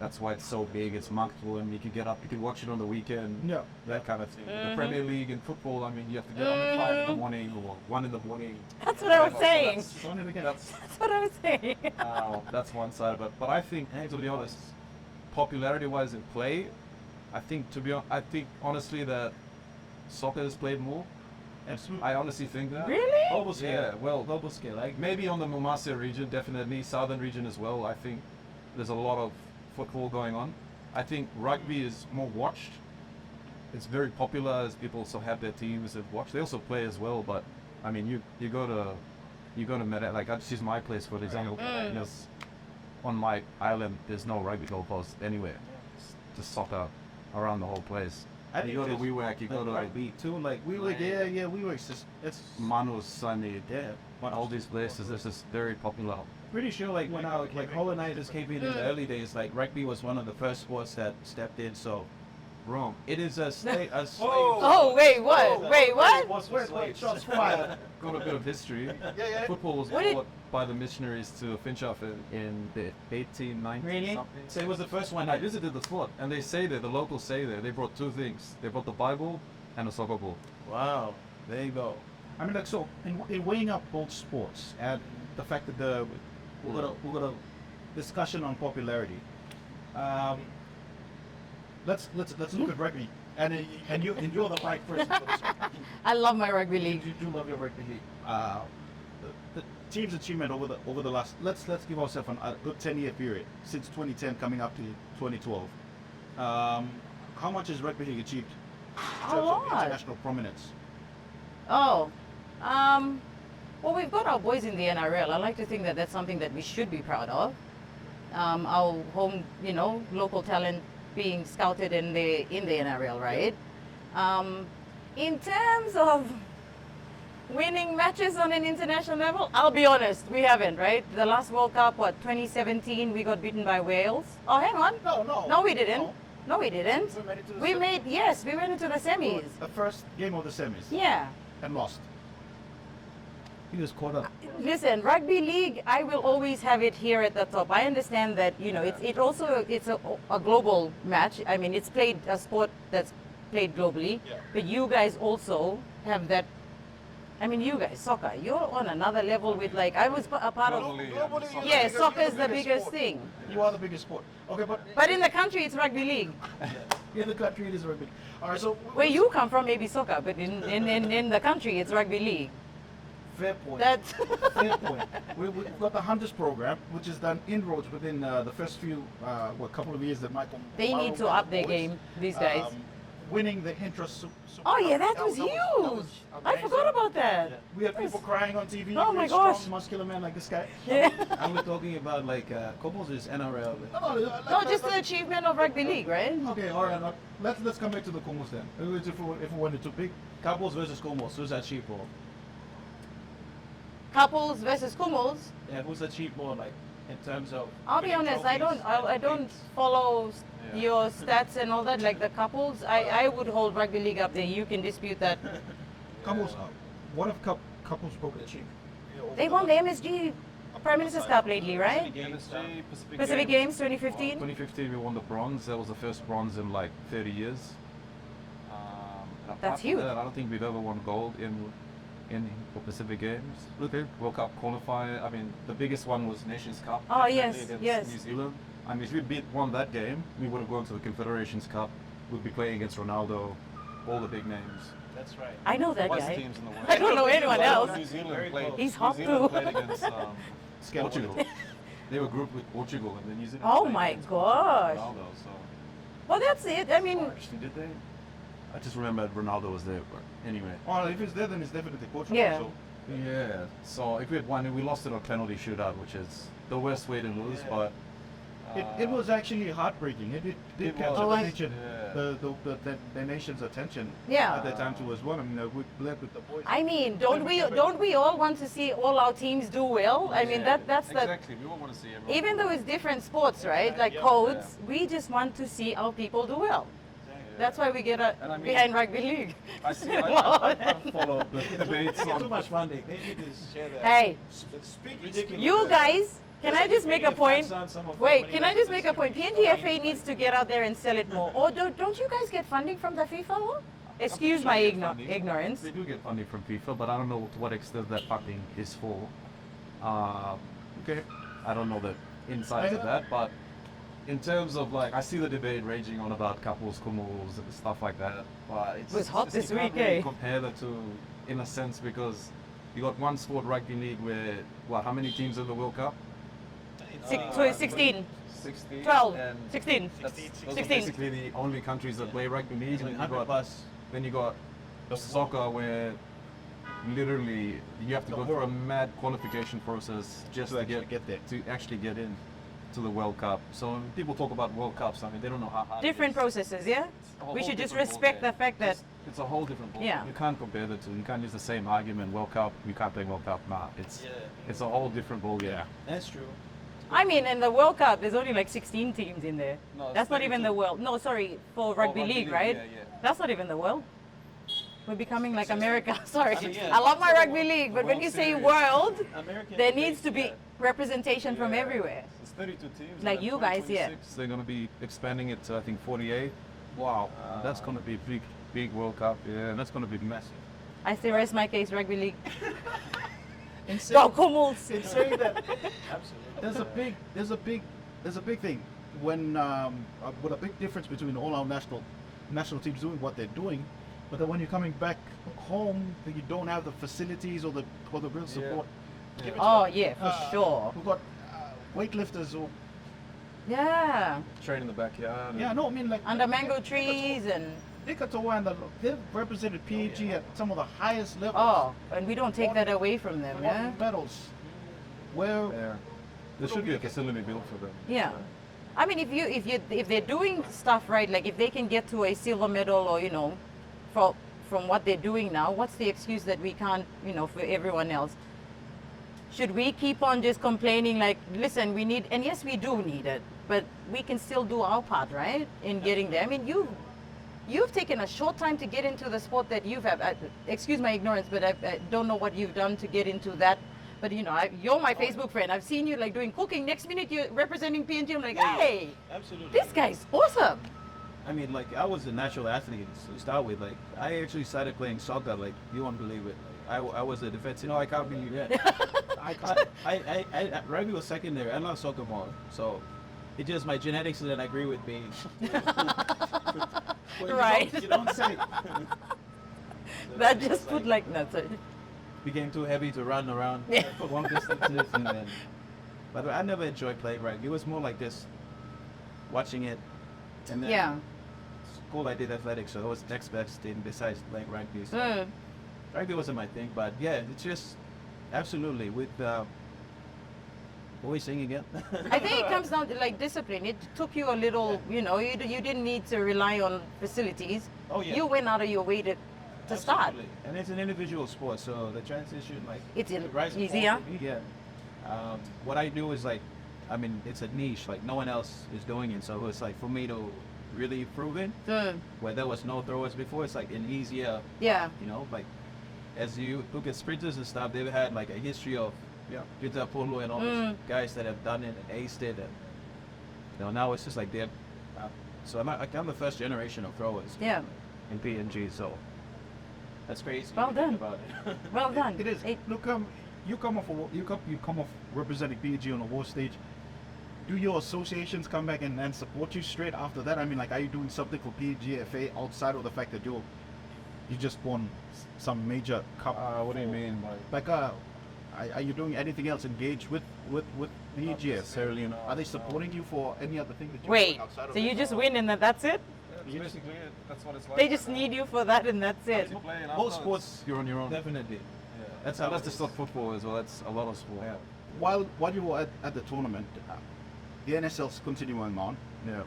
that's why it's so big. It's marketable, and you can get up, you can watch it on the weekend. Yeah. That kind of thing. The Premier League and football, I mean, you have to get up at 5 in the morning or 1 in the morning. That's what I was So saying. That's That's what I was saying. that's one side of it. But I think, to be honest, popularity-wise in play, I think honestly that soccer is played more. Absolutely. I honestly think that. Really? Global scale. Yeah, well, Global scale. Like, maybe on the Mumasia region, definitely, southern region as well. I think there's a lot of football going on. I think rugby is more watched. It's very popular as people also have their teams that watch. They also play as well, but I mean, you go to Meta, like I just use my place for example. There's, on my island, there's no rugby goalpost anywhere. It's just soccer around the whole place. I You think go to there's, WeWork, you go like, to rugby too. Like, We were yeah, we were. It's Manu's Sunny, all these places. This is very popular. pretty sure, like, when Hollow Knight came in the early days, like, rugby was one of the first sports that stepped in. So Wrong. it is a slave. Oh, wait, what? Wait, what? Wait, shots fired. Got a bit of history. Yeah. Football was What did- brought by the missionaries to Finschhafen in the 1890s. Really? Something. So it was the first one. I visited the spot, and they say there, the locals say there, they brought two things. They brought the Bible and a soccer ball. Wow. There you go. I mean, like, so in weighing up both sports and the fact that we've got a discussion on popularity. Let's look at rugby, and you're the right person for this one. I love my rugby league. You do love your rugby league. The team's achievement over the last, let's give ourselves a good 10-year period since 2010 coming up to 2012. How much has rugby league achieved in terms of international prominence? Oh, well, we've got our boys in the NRL. I like to think that that's something that we should be proud of. Our home, local talent being scouted in the NRL, right? In terms of winning matches on an international level, I'll be honest, we haven't, right? The last World Cup, 2017, we got beaten by Wales. Oh, hang on. No, we didn't. No, we didn't. We went into the semis. The first game of the semis. Yeah. And lost. He was caught up. Listen, rugby league, I will always have it here at the top. I understand that, it's a global match. I mean, it's played a sport that's played globally, but you guys also have that. I mean, you guys, soccer, you're on another level with, like, I was a part of. Yeah, soccer is the biggest thing. You are the biggest sport. Okay, but in the country, it's rugby league. In the country, it is rugby. All right, so where you come from, maybe soccer, but in the country, it's rugby league. Fair point. That's fair point. We've got the Hunters program, which has done inroads within the first few couple of years that Michael. They need to up their game, these guys. Winning the interest. Oh yeah, that was huge. I forgot about that. Yeah. We had people crying on TV. Oh my strong, gosh. muscular man like this guy. Yeah. And we're talking about like Kapuls is NRL. No, just the achievement of rugby league, right? Okay, all right. Let's come back to the Komos then. If we wanted to pick Kapuls versus Komos, who's achieved more? Kapuls versus Komos. Yeah, who's achieved more, like, in terms of... I'll be honest, I don't follow your stats and all that, like the Kapuls. I would hold rugby league up there. You can dispute that. Kapuls, what have Kapuls broken achieved? They won the MSG Prime Minister's Cup lately, right? Pacific Games 2015. 2015 we won the bronze. That was the first bronze in like 30 years. That's huge. I don't think we've ever won gold in the Pacific Games. Okay. World Cup qualifier. I mean, the biggest one was Nations Cup. Oh yes, against yes. New Zealand. I mean, if we won that game, we would have gone to the Confederations Cup. We'd be playing against Ronaldo, all the big names. That's right. I know that Worst guy. teams in the world. I don't know anyone else. New Zealand played. He's New hot Zealand too. played against Portugal. They were grouped with Portugal, and then New Zealand. Oh played my against gosh. Ronaldo, so. Well, that's it. I mean, Actually, did they? I just remembered Ronaldo was there, but anyway. Well, if it's there, then it's definitely Portugal. Yeah. So. Yeah. So if we had won, we lost it on penalty shootout, which is the worst way to lose. But It was actually heartbreaking. It did capture was. the attention, the nation's attention Yeah. at that time too as well. I mean, we led with the boys. I mean, don't we all want to see all our teams do well? I mean, that's the. Exactly. We all want to see everyone. Even though it's different sports, right? Like codes, we just want to see our people do well. That's why we get behind rugby league. I see. I can't follow the debates It's too on. much fun. They need to share that. Hey, Ridiculous. you guys, can I just make a point? Some of Wait, them can I just make a point? PNGFA needs to get out there and sell it more. Or don't you guys get funding from the FIFA? Excuse my ignorance. they do get funding from FIFA, but I don't know to what extent that funding is for. Okay. I don't know the insides of that, but in terms of like, I see the debate raging on about couples, Komos, and stuff like that. But It was hot this you can't week, really eh? compare the two, in a sense, because you got one sport, rugby league, where how many teams in the World Cup? 16, 16. 12, and 16, Those are 16. basically the only countries that play rugby league. And then you got soccer, where literally you have to go through a mad qualification process just To to actually get there. to actually get in to the World Cup. So when people talk about World Cups, I mean, they don't know how hard Different it is. processes, yeah? a whole We should just different respect ballgame. the fact that It's a whole different ball. Yeah. You can't compare the two. You can't use the same argument. World Cup, you can't play World Cup. Nah, it's a whole different ball game. Yeah. That's true. I mean, in the World Cup, there's only like 16 teams in there. No, it's That's not even 32. the world. No, sorry, for rugby rugby league, league, right? yeah, yeah. That's not even the world. We're becoming like America. Sorry, I mean, yeah. I love my rugby league, but when World you say Series. world, American there base, needs to be yeah. representation from Yeah. everywhere. It's 32 teams. Like and you then guys, yeah. 2026, They're going to be expanding it to, I think, 48. Wow. That's going to be big World Cup. Yeah, and that's going to be massive. I still rest my case, rugby league. In Go saying, Komolong! in saying that, Absolutely. there's a big thing when with a big difference between all our national teams doing what they're doing, but then when you're coming back home, that you don't have the facilities or the real support. given to Oh them. yeah, for sure. We've got weightlifters who, Yeah, Train in the backyard. yeah, no, I mean like under mango trees and Nikatoa and they've represented PAG at some of the highest levels. oh, and we don't take that away from them, Won yeah. medals. Where Yeah. There should be a facility built for them. Yeah. I mean, if they're doing stuff right, like if they can get to a silver medal or from what they're doing now, what's the excuse that we can't, for everyone else? Should we keep on just complaining like, listen, we need, and yes, we do need it, but we can still do our part, right, in getting there. I mean, you've taken a short time to get into the sport that you've had. Excuse my ignorance, but I don't know what you've done to get into that. But you're my Facebook friend. I've seen you like doing cooking. Next minute you're representing PNG. I'm like, hey, Absolutely. this guy's awesome. I mean, like, I was a natural athlete to start with. Like, I actually started playing soccer. Like, you won't believe it. I was a defense. I can't believe it. Rugby was secondary. I love soccer more. So, it just my genetics didn't agree with me. Well, Right. You don't say. That just put like nuts. Became too heavy to run around Yeah. for long distances, and then. But I never enjoyed playing rugby. It was more like this, watching it, and then Yeah. school I did athletics, so it was next best thing besides playing rugby. So Mm. rugby wasn't my thing, but yeah, it's just absolutely with. What were we saying again? I think it comes down to like discipline. It took you a little, you didn't need to rely on facilities. Oh, yeah. You went out of your way to start. Absolutely. And it's an individual sport, so the transition, like, It's the rise and fall easier. for me, yeah. What I do is like, I mean, it's a niche, like no one else is doing it, so it's like for me to really improve it, Mm. where there was no throwers before, it's like an easier, Yeah. like, as you look at sprinters and stuff, they've had like a history of, Peter Polo and all these guys that have done it and aced it, and now it's just like they're, so I'm the first generation of throwers Yeah. in PNG, so that's crazy. Well when you think done. about it. Well done. it is. Hey, Look, you come off representing PAG on the world stage. Do your associations come back and support you straight after that? I mean, like, are you doing something for PGFA outside of the fact that you just won some major cup? What do you mean? Like, are you doing anything else engaged with PGF? Necessarily, no. Are they supporting you for any other thing that you're wait, doing outside of so you that? just win and that's it? Basically, that's what it's like. They just need you for that and that's it. Most sports, You're on your own. definitely. That's just not football as well. That's a lot of sport. Yeah. While you were at the tournament, the NSL's continuing on. Yeah.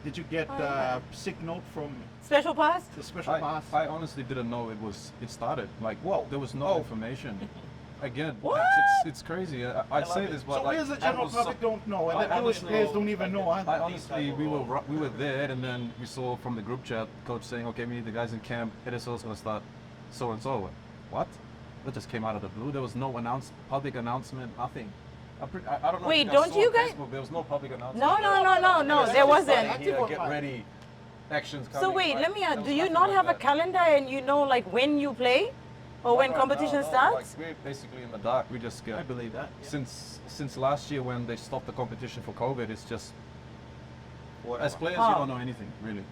Did you get Oh, yeah. sick note from Special pass? the special pass? I honestly didn't know it started. Like, Whoa. there was no Oh. information. Again, What? it's crazy. I say this, but So like, where's the I general was public don't know, and I the English honestly- players don't even know. I honestly, we were there, and then we saw from the group chat, coach saying, "Okay, we need the guys in camp. NSL's gonna start so and so." What? That just came out of the blue. There was no public announcement, nothing. I don't know. Wait, if you don't saw you on guys- Facebook, there was no public announcement. No, there wasn't. Here, get ready. Actions coming. So wait, like, let me ask, there do was you nothing not like have a that. calendar and you know like when you play? Or when No, competition no, starts? Like, we're basically in the dark. We just get. I believe that. Since last year when they stopped the competition for COVID, it's just as players Oh. you don't know anything really.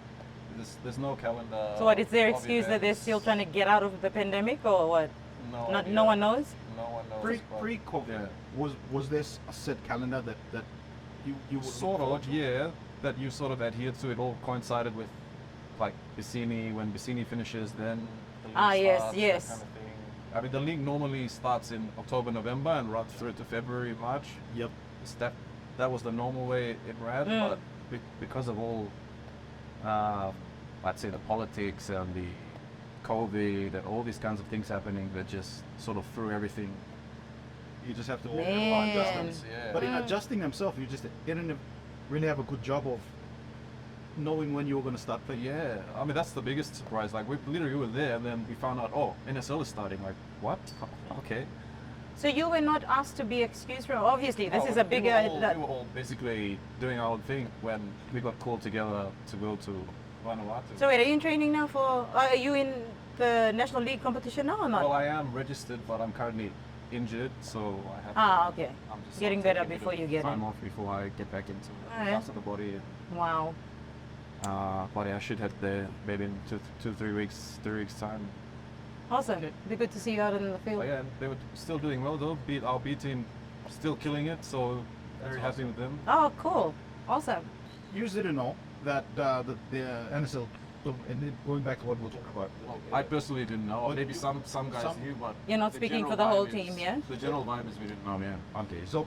There's no calendar. So what, is their of excuse that they're events. still trying to get out of the pandemic or what? No, Not, idea. no one knows? No one knows. but- Pre-COVID, Yeah. was this a set calendar that you would look Sort forward of, to? yeah. That you sort of adhered to. It all coincided with like Bissini. When Bissini finishes, then the league Ah, yes, starts, yes. That kind of thing. I mean, the league normally starts in October, November, and runs through to February, March. Yep. That was the normal way it ran, Mm. but because of all, I'd say the politics and the COVID and all these kinds of things happening, that just sort of threw everything. You just have to. Man. Distance, yeah. But in adjusting themselves, you just didn't really have a good job of knowing when you were going to start playing? Yeah, I mean that's the biggest surprise. Like we literally were there, and then we found out, oh, NSL is starting. Like what? Okay. So you were not asked to be excused from. Obviously, this is a We bigger. were all basically doing our own thing when we got called together to go to Vanuatu. So wait, are you in training now for? Are you in the National League competition now or not? Well, I am registered, but I'm currently injured, so I have. Okay. I'm just Getting taking better a bit before of you get time in. off before I get back into the Alright. rest of the body. Wow. But I should head there maybe in 3 weeks time. Awesome. Be good to see you out in the field. But yeah, they were still doing well though. Our B team still killing it, so very happy with them. Oh, cool. Awesome. You didn't know that the NSL, so, and then going back to what we'll talk about. I personally didn't know. But Maybe some guys some- knew, but You're not the speaking general for the whole vibe is- team, yeah? The general vibe is we didn't know. Yeah. Okay, so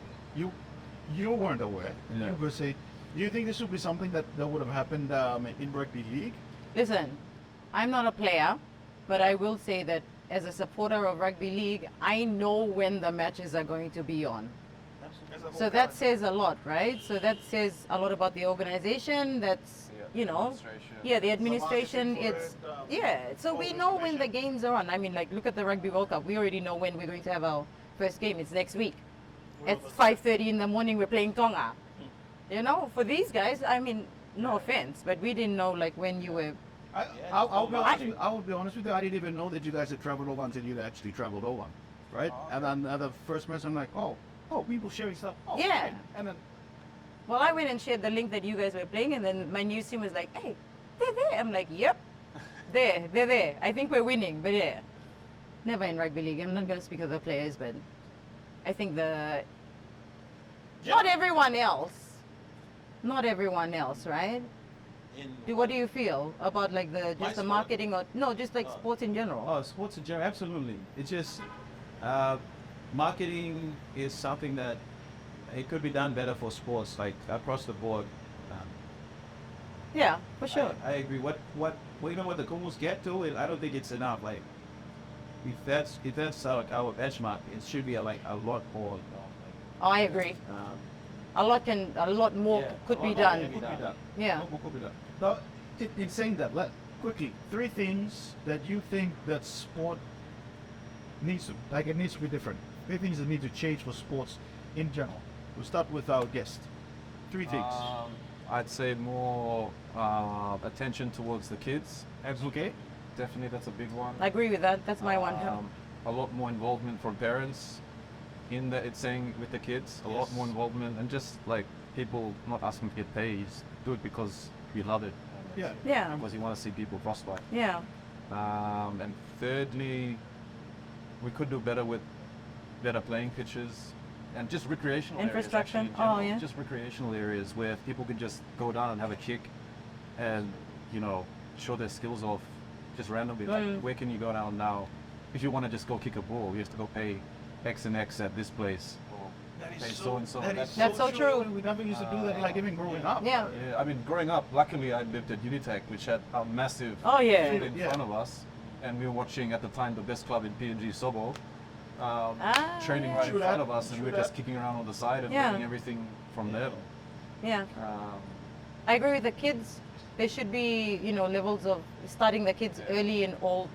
you weren't aware. Yeah. You could say, do you think this would be something that would have happened in rugby league? Listen, I'm not a player, but I will say that as a supporter of rugby league, I know when the matches are going to be on. So that says a lot, right? So that says a lot about the organization. That's, you know, yeah, the administration. It's, yeah. So we know when the games are on. I mean, like, look at the Rugby World Cup. We already know when we're going to have our first game. It's next week. At 5:30 in the morning, we're playing Tonga. You know, for these guys, I mean, no offense, but we didn't know like when you were. I'll be honest with you. I didn't even know that you guys had traveled over until you actually traveled over, right? And then the first person, I'm like, oh, people sharing stuff. Oh, Yeah. okay. And then Well, I went and shared the link that you guys were playing, and then my news team was like, "Hey, they're there." I'm like, "Yep, they're there. I think we're winning, but yeah, never in rugby league. I'm not going to speak of the players, but I think not everyone else, right? What do you feel about like just the marketing or no, just like sports in general? Oh, sports in general, absolutely. It's just marketing is something that it could be done better for sports, like across the board. Yeah, for sure. I agree. What even what the Kumals get to, I don't think it's enough. Like if that's like our benchmark, it should be like a lot more. Oh, I agree. A lot more could be done. Yeah. could be done. Now, in saying that, quickly, 3 things that you think that sport needs to, like it needs to be different. 3 things that need to change for sports in general. We'll start with our guest. 3 things. I'd say more attention towards the kids. Okay. Definitely, that's a big one. I agree with that. That's my one. A lot more involvement from parents in the it's saying with the kids. A lot more involvement, and just like people not asking to get paid, just do it because you love it. Yeah. Yeah. Because you want to see people prosper. Yeah. And thirdly, we could do better with better playing pitches and just recreational Infrastructure. areas. Actually, in Oh, general. yeah. Just recreational areas where people can just go down and have a kick and, show their skills off just randomly. Like, where can you go down now? If you want to just go kick a ball, you have to go pay X and X at this place. Or pay so and so. That's so true. We never used to do that, like even growing up. Yeah. Yeah, I mean, growing up, luckily I lived at Unitec, which had a massive Oh, yeah. field in front of us, and we were watching at the time the best club in PNG, Sobo, training right in front of us, and we were just kicking around on the side and Yeah. learning everything from them. Yeah. I agree with the kids. There should be, levels of starting the kids early in all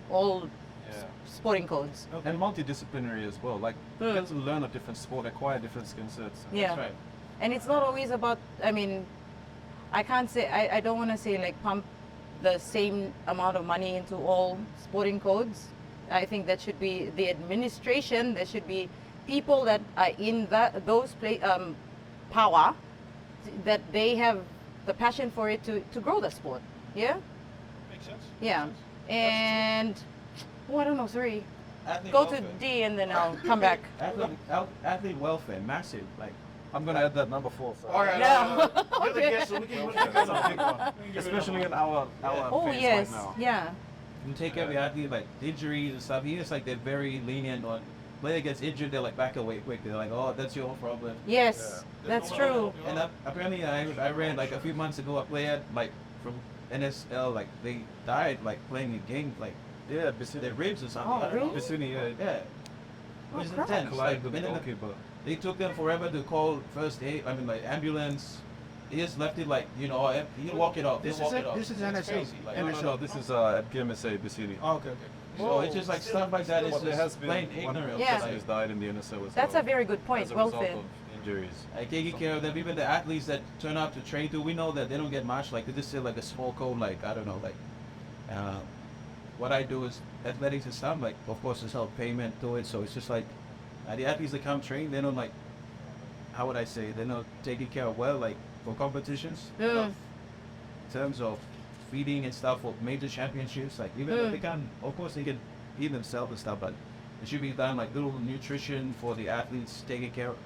sporting codes. And multidisciplinary as well. Like, you get to learn a different sport, acquire different skill sets. Yeah. That's right. And it's not always about, I can't say, I don't want to say like pump the same amount of money into all sporting codes. I think that should be the administration, there should be people that are in those power, that they have the passion for it to grow the sport. Yeah? Makes sense. Yeah. And, I don't know, 3. Athlete Go to welfare. D and then I'll come back. Athlete welfare, massive. Like, I'm going to add that number 4. all right. Yeah. You're the guest, so we can that's a big one. Especially in our Oh, phase yes. right now. Yeah. You take every athlete, like injuries and stuff. Here it's like they're very lenient on. Player gets injured, they're like back away quick. They're like, oh, that's your problem. Yes, that's true. And apparently, I read like a few months ago, a player like from NSL, like they died like playing a game, like their ribs or something. Oh, I don't know. really? Yeah. It was crap. intense. Like, and then they took them forever to call first aid. I mean, like ambulance. he just left it like, you know, he'll walk it off. This He'll is walk it? off. This is It's NSL. crazy, like, NSL. This is at PMSA Basili. Oh, okay. So it's just like stuff like that. It's But there just has been plain one ignorance. Yeah. person who's died in the NSL as That's well. a very good point. As a Well result said. of injuries. Like taking care of them, even the athletes that turn out to train too, we know that they don't get much. Like they just say like a small code, like I don't know, like what I do is athletics and stuff. Like of course there's no payment to it, so it's just like the athletes that come train, they don't like, how would I say, they're not taken care of well, like for competitions. In terms of feeding and stuff for major championships, like even though they can, of course they can feed themselves and stuff, but it should be done like little nutrition for the athletes, taking care of,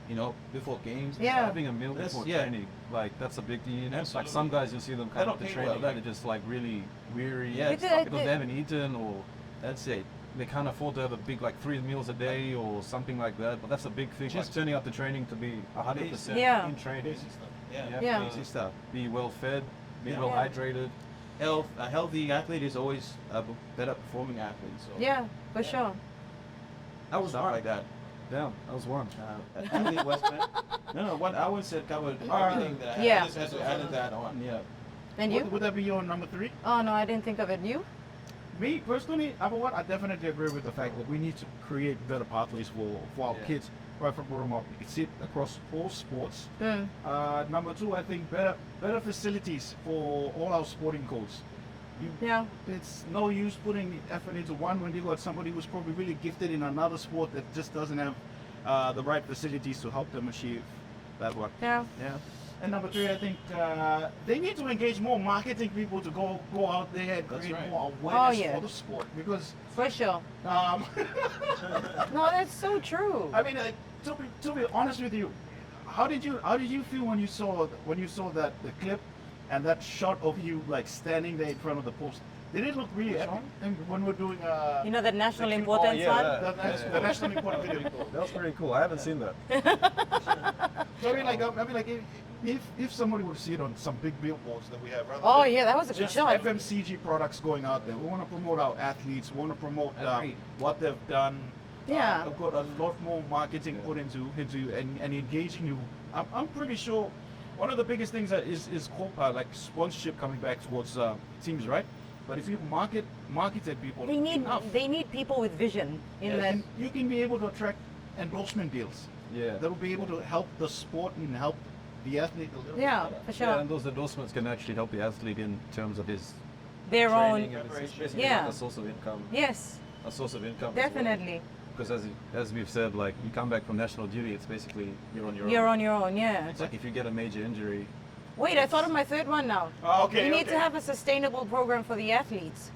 you know, before games. Yeah. Having a meal That's- before yeah. training, like that's a big deal. Like Absolutely. some guys, you see them They come don't up to pay training, well, like- they're just like really weary. Yeah, because it's- they haven't eaten, or That's it. they can't afford to have a big like 3 meals a day or something like that. But that's a big thing. Just turning up to training to be 100% Yeah. in training. Yeah, You have Yeah. to basic stuff. Be well fed, be Yeah. well Yeah. hydrated. A healthy athlete is always a better performing athlete. So Yeah, for sure. I was stuff like that. Damn, that was one. Athlete Westman. No, what I would said covered everything that I Yeah. just had to add that on. Yeah. And you? Would that be your number 3? Oh no, I didn't think of it. You? Me personally, number 1, I definitely agree with the fact that we need to create better pathways for our kids right from bottom up. You can see it across all sports. Number 2, I think better facilities for all our sporting codes. Yeah. It's no use putting the effort into one when you got somebody who's probably really gifted in another sport that just doesn't have the right facilities to help them achieve that one. Yeah. Yeah. And number 3, I think they need to engage more marketing people to go out there and That's create right. more awareness yeah. for the sport because For sure. No, that's so true. I mean, to be honest with you, how did you feel when you saw that the clip and that shot of you like standing there in front of the post? Did it look really epic? And when we're doing You know the national the- importance yeah, one? that- the national important video. That was pretty cool. I haven't seen that. So I mean, like if somebody would see it on some big billboards that we have, rather Oh than yeah, that was a good just shot. FMCG products going out there. We want to promote our athletes. We want to promote Agreed. what they've done. Yeah. I've got a lot more marketing put into and engaging you. I'm pretty sure one of the biggest things that is like sponsorship coming back towards teams, right? But if you marketed people, They need enough, people with vision in that. and you can be able to attract endorsement deals Yeah. that will be able to help the sport and help the athlete a little Yeah, bit. for sure. Yeah, and those endorsements can actually help the athlete in terms of his Their training own. and it's basically Yeah. like a source of income. Yes, A source of income. as well. definitely. Because as we've said, like you come back from national duty, it's basically you're on your You're own. on your own. Yeah. It's like if you get a major injury, Wait, I thought of my third one now. Oh, okay, We need okay. to have a sustainable program for the athletes.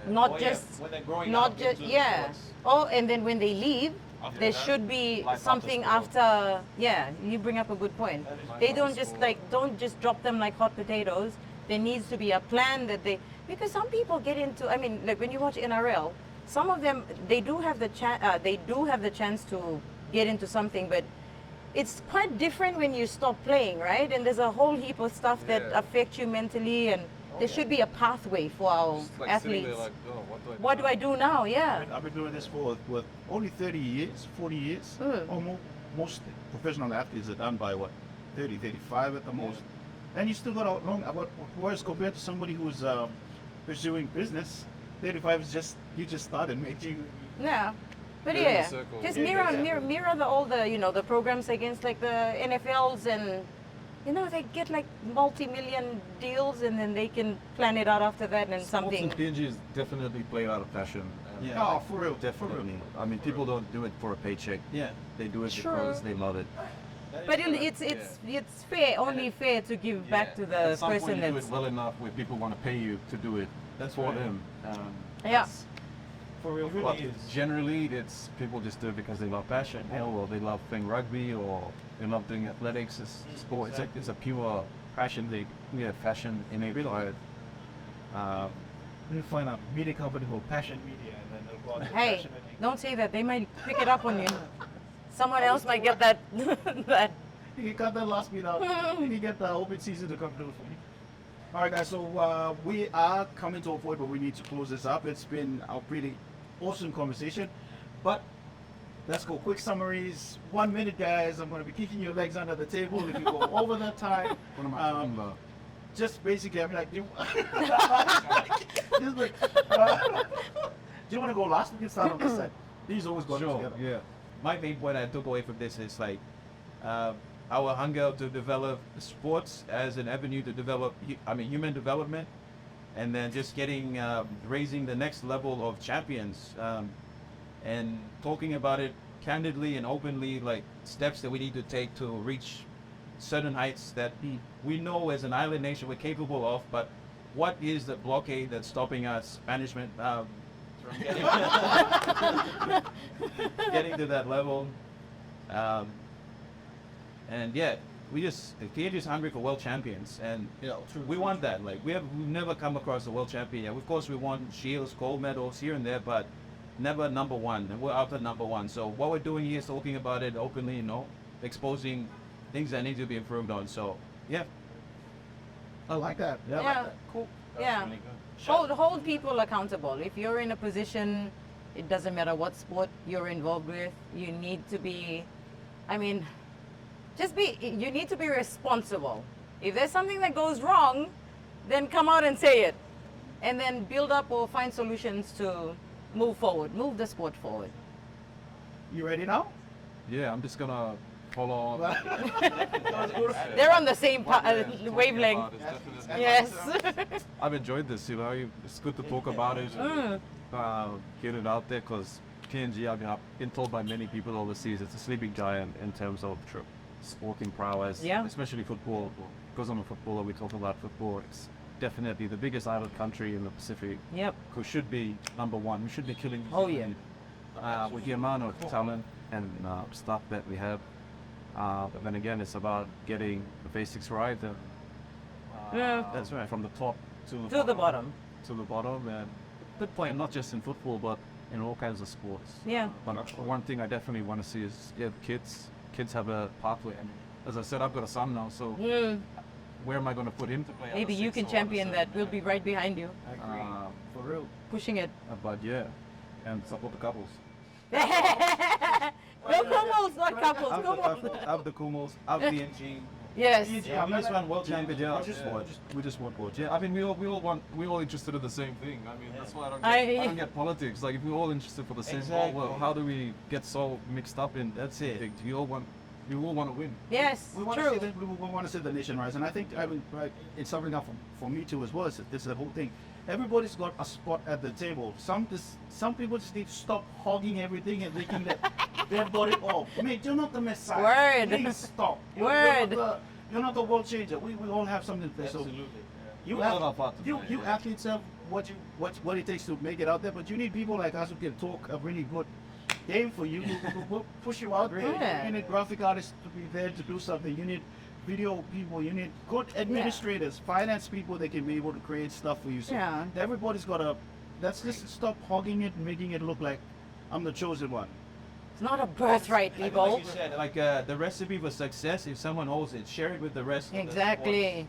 Not Oh, yeah. just, When they're growing not up just, into yeah. sports. Oh, and then when they leave, After there that, should be life after something sport. after. Yeah, you bring up a good point. They don't just don't just drop them like hot potatoes. There needs to be a plan that because some people get into. I mean, like when you watch NRL, some of them they do have the chance to get into something, but it's quite different when you stop playing, right? And there's a whole heap of stuff that Yeah. affect you mentally, and there should be a pathway for our just like sitting athletes. there like, oh, What do I do now? Yeah. I've been doing this for only 30 years, 40 years. Most professional athletes are done by 30, 35 at the most. And you still got a long, whereas compared to somebody who's pursuing business, 35 is you just started, mate. Yeah. But You're in the yeah, circle. just Yeah, mirror all the the programs against like the NFLs, and they get like multi-million deals, and then they can plan it out after that and Sports something. in PNG is definitely played out of passion. And Yeah. Oh, for real. Definitely. I mean, people don't do it for a paycheck. Yeah. They do it True. because they love it. But it's fair, only fair to give back to the At some point, person you do that's it well enough where people want to pay you to do it. That's for right. them. yeah. For real. But generally, it's people just do it because they love passion, or they love playing rugby, or they love doing athletics. It's sport. It's like it's a pure passion. We have passion in it. We'll find a media company called Passion Media, and then they'll go out to Hey, Passion Media. don't say that. They might pick it up on you. Someone else might get that. that. You can cut that last bit out. You can get the open season to come through for me. All right, guys. So we are coming to a point where we need to close this up. It's been a pretty awesome conversation, but Let's go. Quick summaries. 1 minute, guys. I'm going to be kicking your legs under the table if you go over that time. Just basically, I'm like, just like, do you want to go last? We can start on this side. These always go together. Yeah. My main point I took away from this is like our hunger to develop sports as an avenue to develop, human development, and then just getting, raising the next level of champions, and talking about it candidly and openly, like steps that we need to take to reach certain heights that we know as an island nation we're capable of, but what is the blockade that's stopping us, management, from getting to that level? And yeah, the PNG is hungry for world champions, and we want that. Like we've never come across a world champion yet. Of course, we won shields, gold medals here and there, but never number one, and we're after number one. So what we're doing here is talking about it openly, exposing things that need to be improved on. So yeah, I like that. Yeah, I like that. Cool. Yeah. Hold people accountable. If you're in a position, it doesn't matter what sport you're involved with, you need to be, you need to be responsible. If there's something that goes wrong, then come out and say it. And then build up or find solutions to move forward, move the sport forward. You ready now? Yeah, I'm just gonna follow on. They're on the same wavelength. Yes. I've enjoyed this, it's good to talk about it, get it out there, because PNG, I've been told by many people overseas, it's a sleeping giant in terms of sporting prowess, especially football. Because I'm a footballer, we talk about football. It's definitely the biggest island country in the Pacific. Yep. Who should be number one. We should be killing. With the amount of talent and stuff that we have. But then again, it's about getting the basics right. That's right. From the top to the bottom. To the bottom, and good point. Not just in football, but in all kinds of sports. Yeah. But one thing I definitely want to see is kids have a pathway. And as I said, I've got a son now, so where am I going to put him to play? Maybe you can champion that. We'll be right behind you. For real. Pushing it. But yeah, and support the couples. No Komol's, not couples. Of the Kumals, of PNG. Yes. We just want world champions. We just want world. Yeah, I mean, we're all interested in the same thing. I mean, that's why I don't get politics. Like, if we're all interested for the same goal, well, how do we get so mixed up in? That's it. We all want to win. Yes, we want to see we want to see the nation rise, and I think it's something that for me too as well. This is the whole thing. Everybody's got a spot at the table. Some people just need to stop hogging everything and thinking that they've got it all. Mate, you're not the Messiah. Word. Please stop. Word. You're not the world changer. We all have something to play. Absolutely. So you athletes have what it takes to make it out there, but you need people like us who can talk a really good game for you. Who push you out there. Yeah. You need graphic artists to be there to do something. You need video people, you need good administrators, finance people that can be able to create stuff for you. So everybody's got let's just stop hogging it and making it look like I'm the chosen one. It's not a birthright, people. Like you said, the recipe for success, if someone holds it, share it with the rest. Exactly.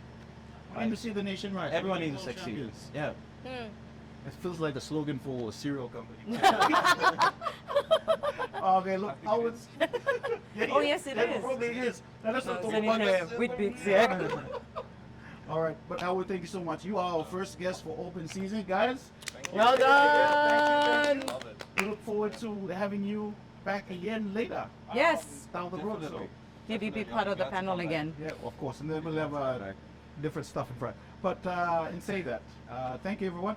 I need to see the nation rise. Everyone needs to succeed. Yeah. It feels like the slogan for a cereal company. Okay, look, oh yes, it is. It probably is. Now, let's not talk It's about in with big, yeah. All right, but Alwin, thank you so much. You are our first guest for open season, guys. Well Thank done. you. We look forward to having you back again later. Yes. Down the road. So. Maybe be part of the panel again. Yeah, of course, and then we'll have different stuff in front. But in saying that, thank you, everyone.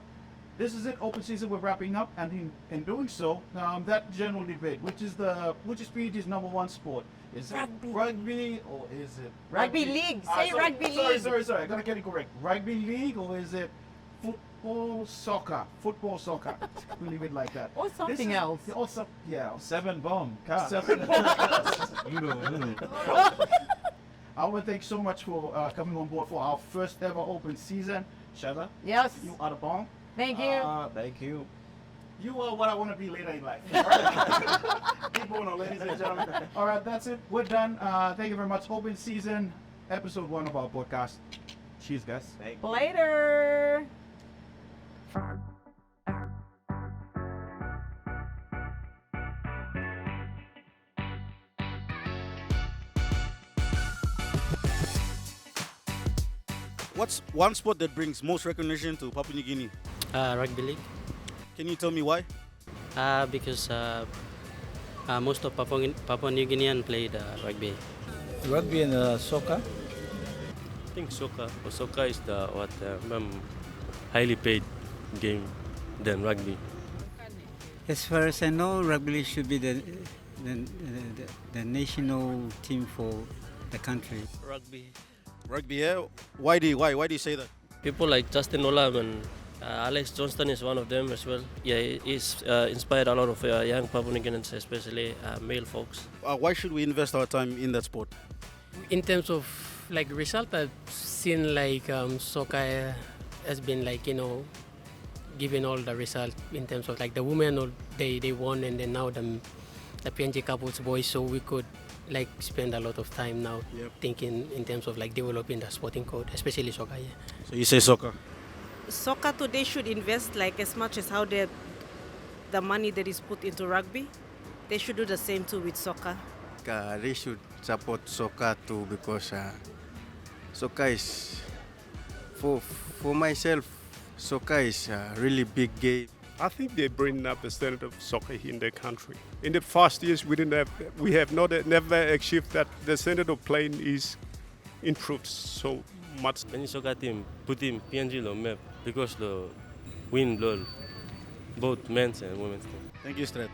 This is it, open season. We're wrapping up, and in doing so, that general debate, which is PNG's number one sport, is Rugby. it rugby or is it Rugby league. Say rugby league. Sorry. I gotta get it correct. Rugby league or is it football soccer? Football soccer. We leave it like that. Or something else. Or some, yeah. 7 bomb. Alwin, thanks so much for coming on board for our first ever open season. Shada, Yes. you are the bomb. Thank you. Thank you. You are what I want to be later in life. Keep on, ladies and gentlemen. All right, that's it. We're done. Thank you very much. Open season, episode 1 of our podcast. Cheers, guys. Later. What's one sport that brings most recognition to Papua New Guinea? Rugby league. Can you tell me why? Because most of Papua New Guinean played rugby. Rugby and soccer. I think soccer. Soccer is the highly paid game than rugby. As far as I know, rugby should be the national team for the country. Rugby. Rugby, yeah. Why do you say that? People like Justin Olam and Alex Johnston is one of them as well. Yeah, he's inspired a lot of young Papua New Guineans, especially male folks. Why should we invest our time in that sport? In terms of like result, I've seen like soccer has been like, you know, given all the result in terms of like the women, they won, and then now the PNG couples boys, so we could like spend a lot of time now thinking in terms of like developing the sporting code, especially soccer. Yeah. So you say soccer? Soccer today should invest like as much as how the money that is put into rugby. They should do the same too with soccer. They should support soccer too because soccer is, for myself, soccer is a really big game. I think they're bringing up the standard of soccer in their country. In the past years, we have never achieved that the standard of playing is improved so much. Many soccer team put in PNG on map because the win both men's and women's team. Thank you, Stret.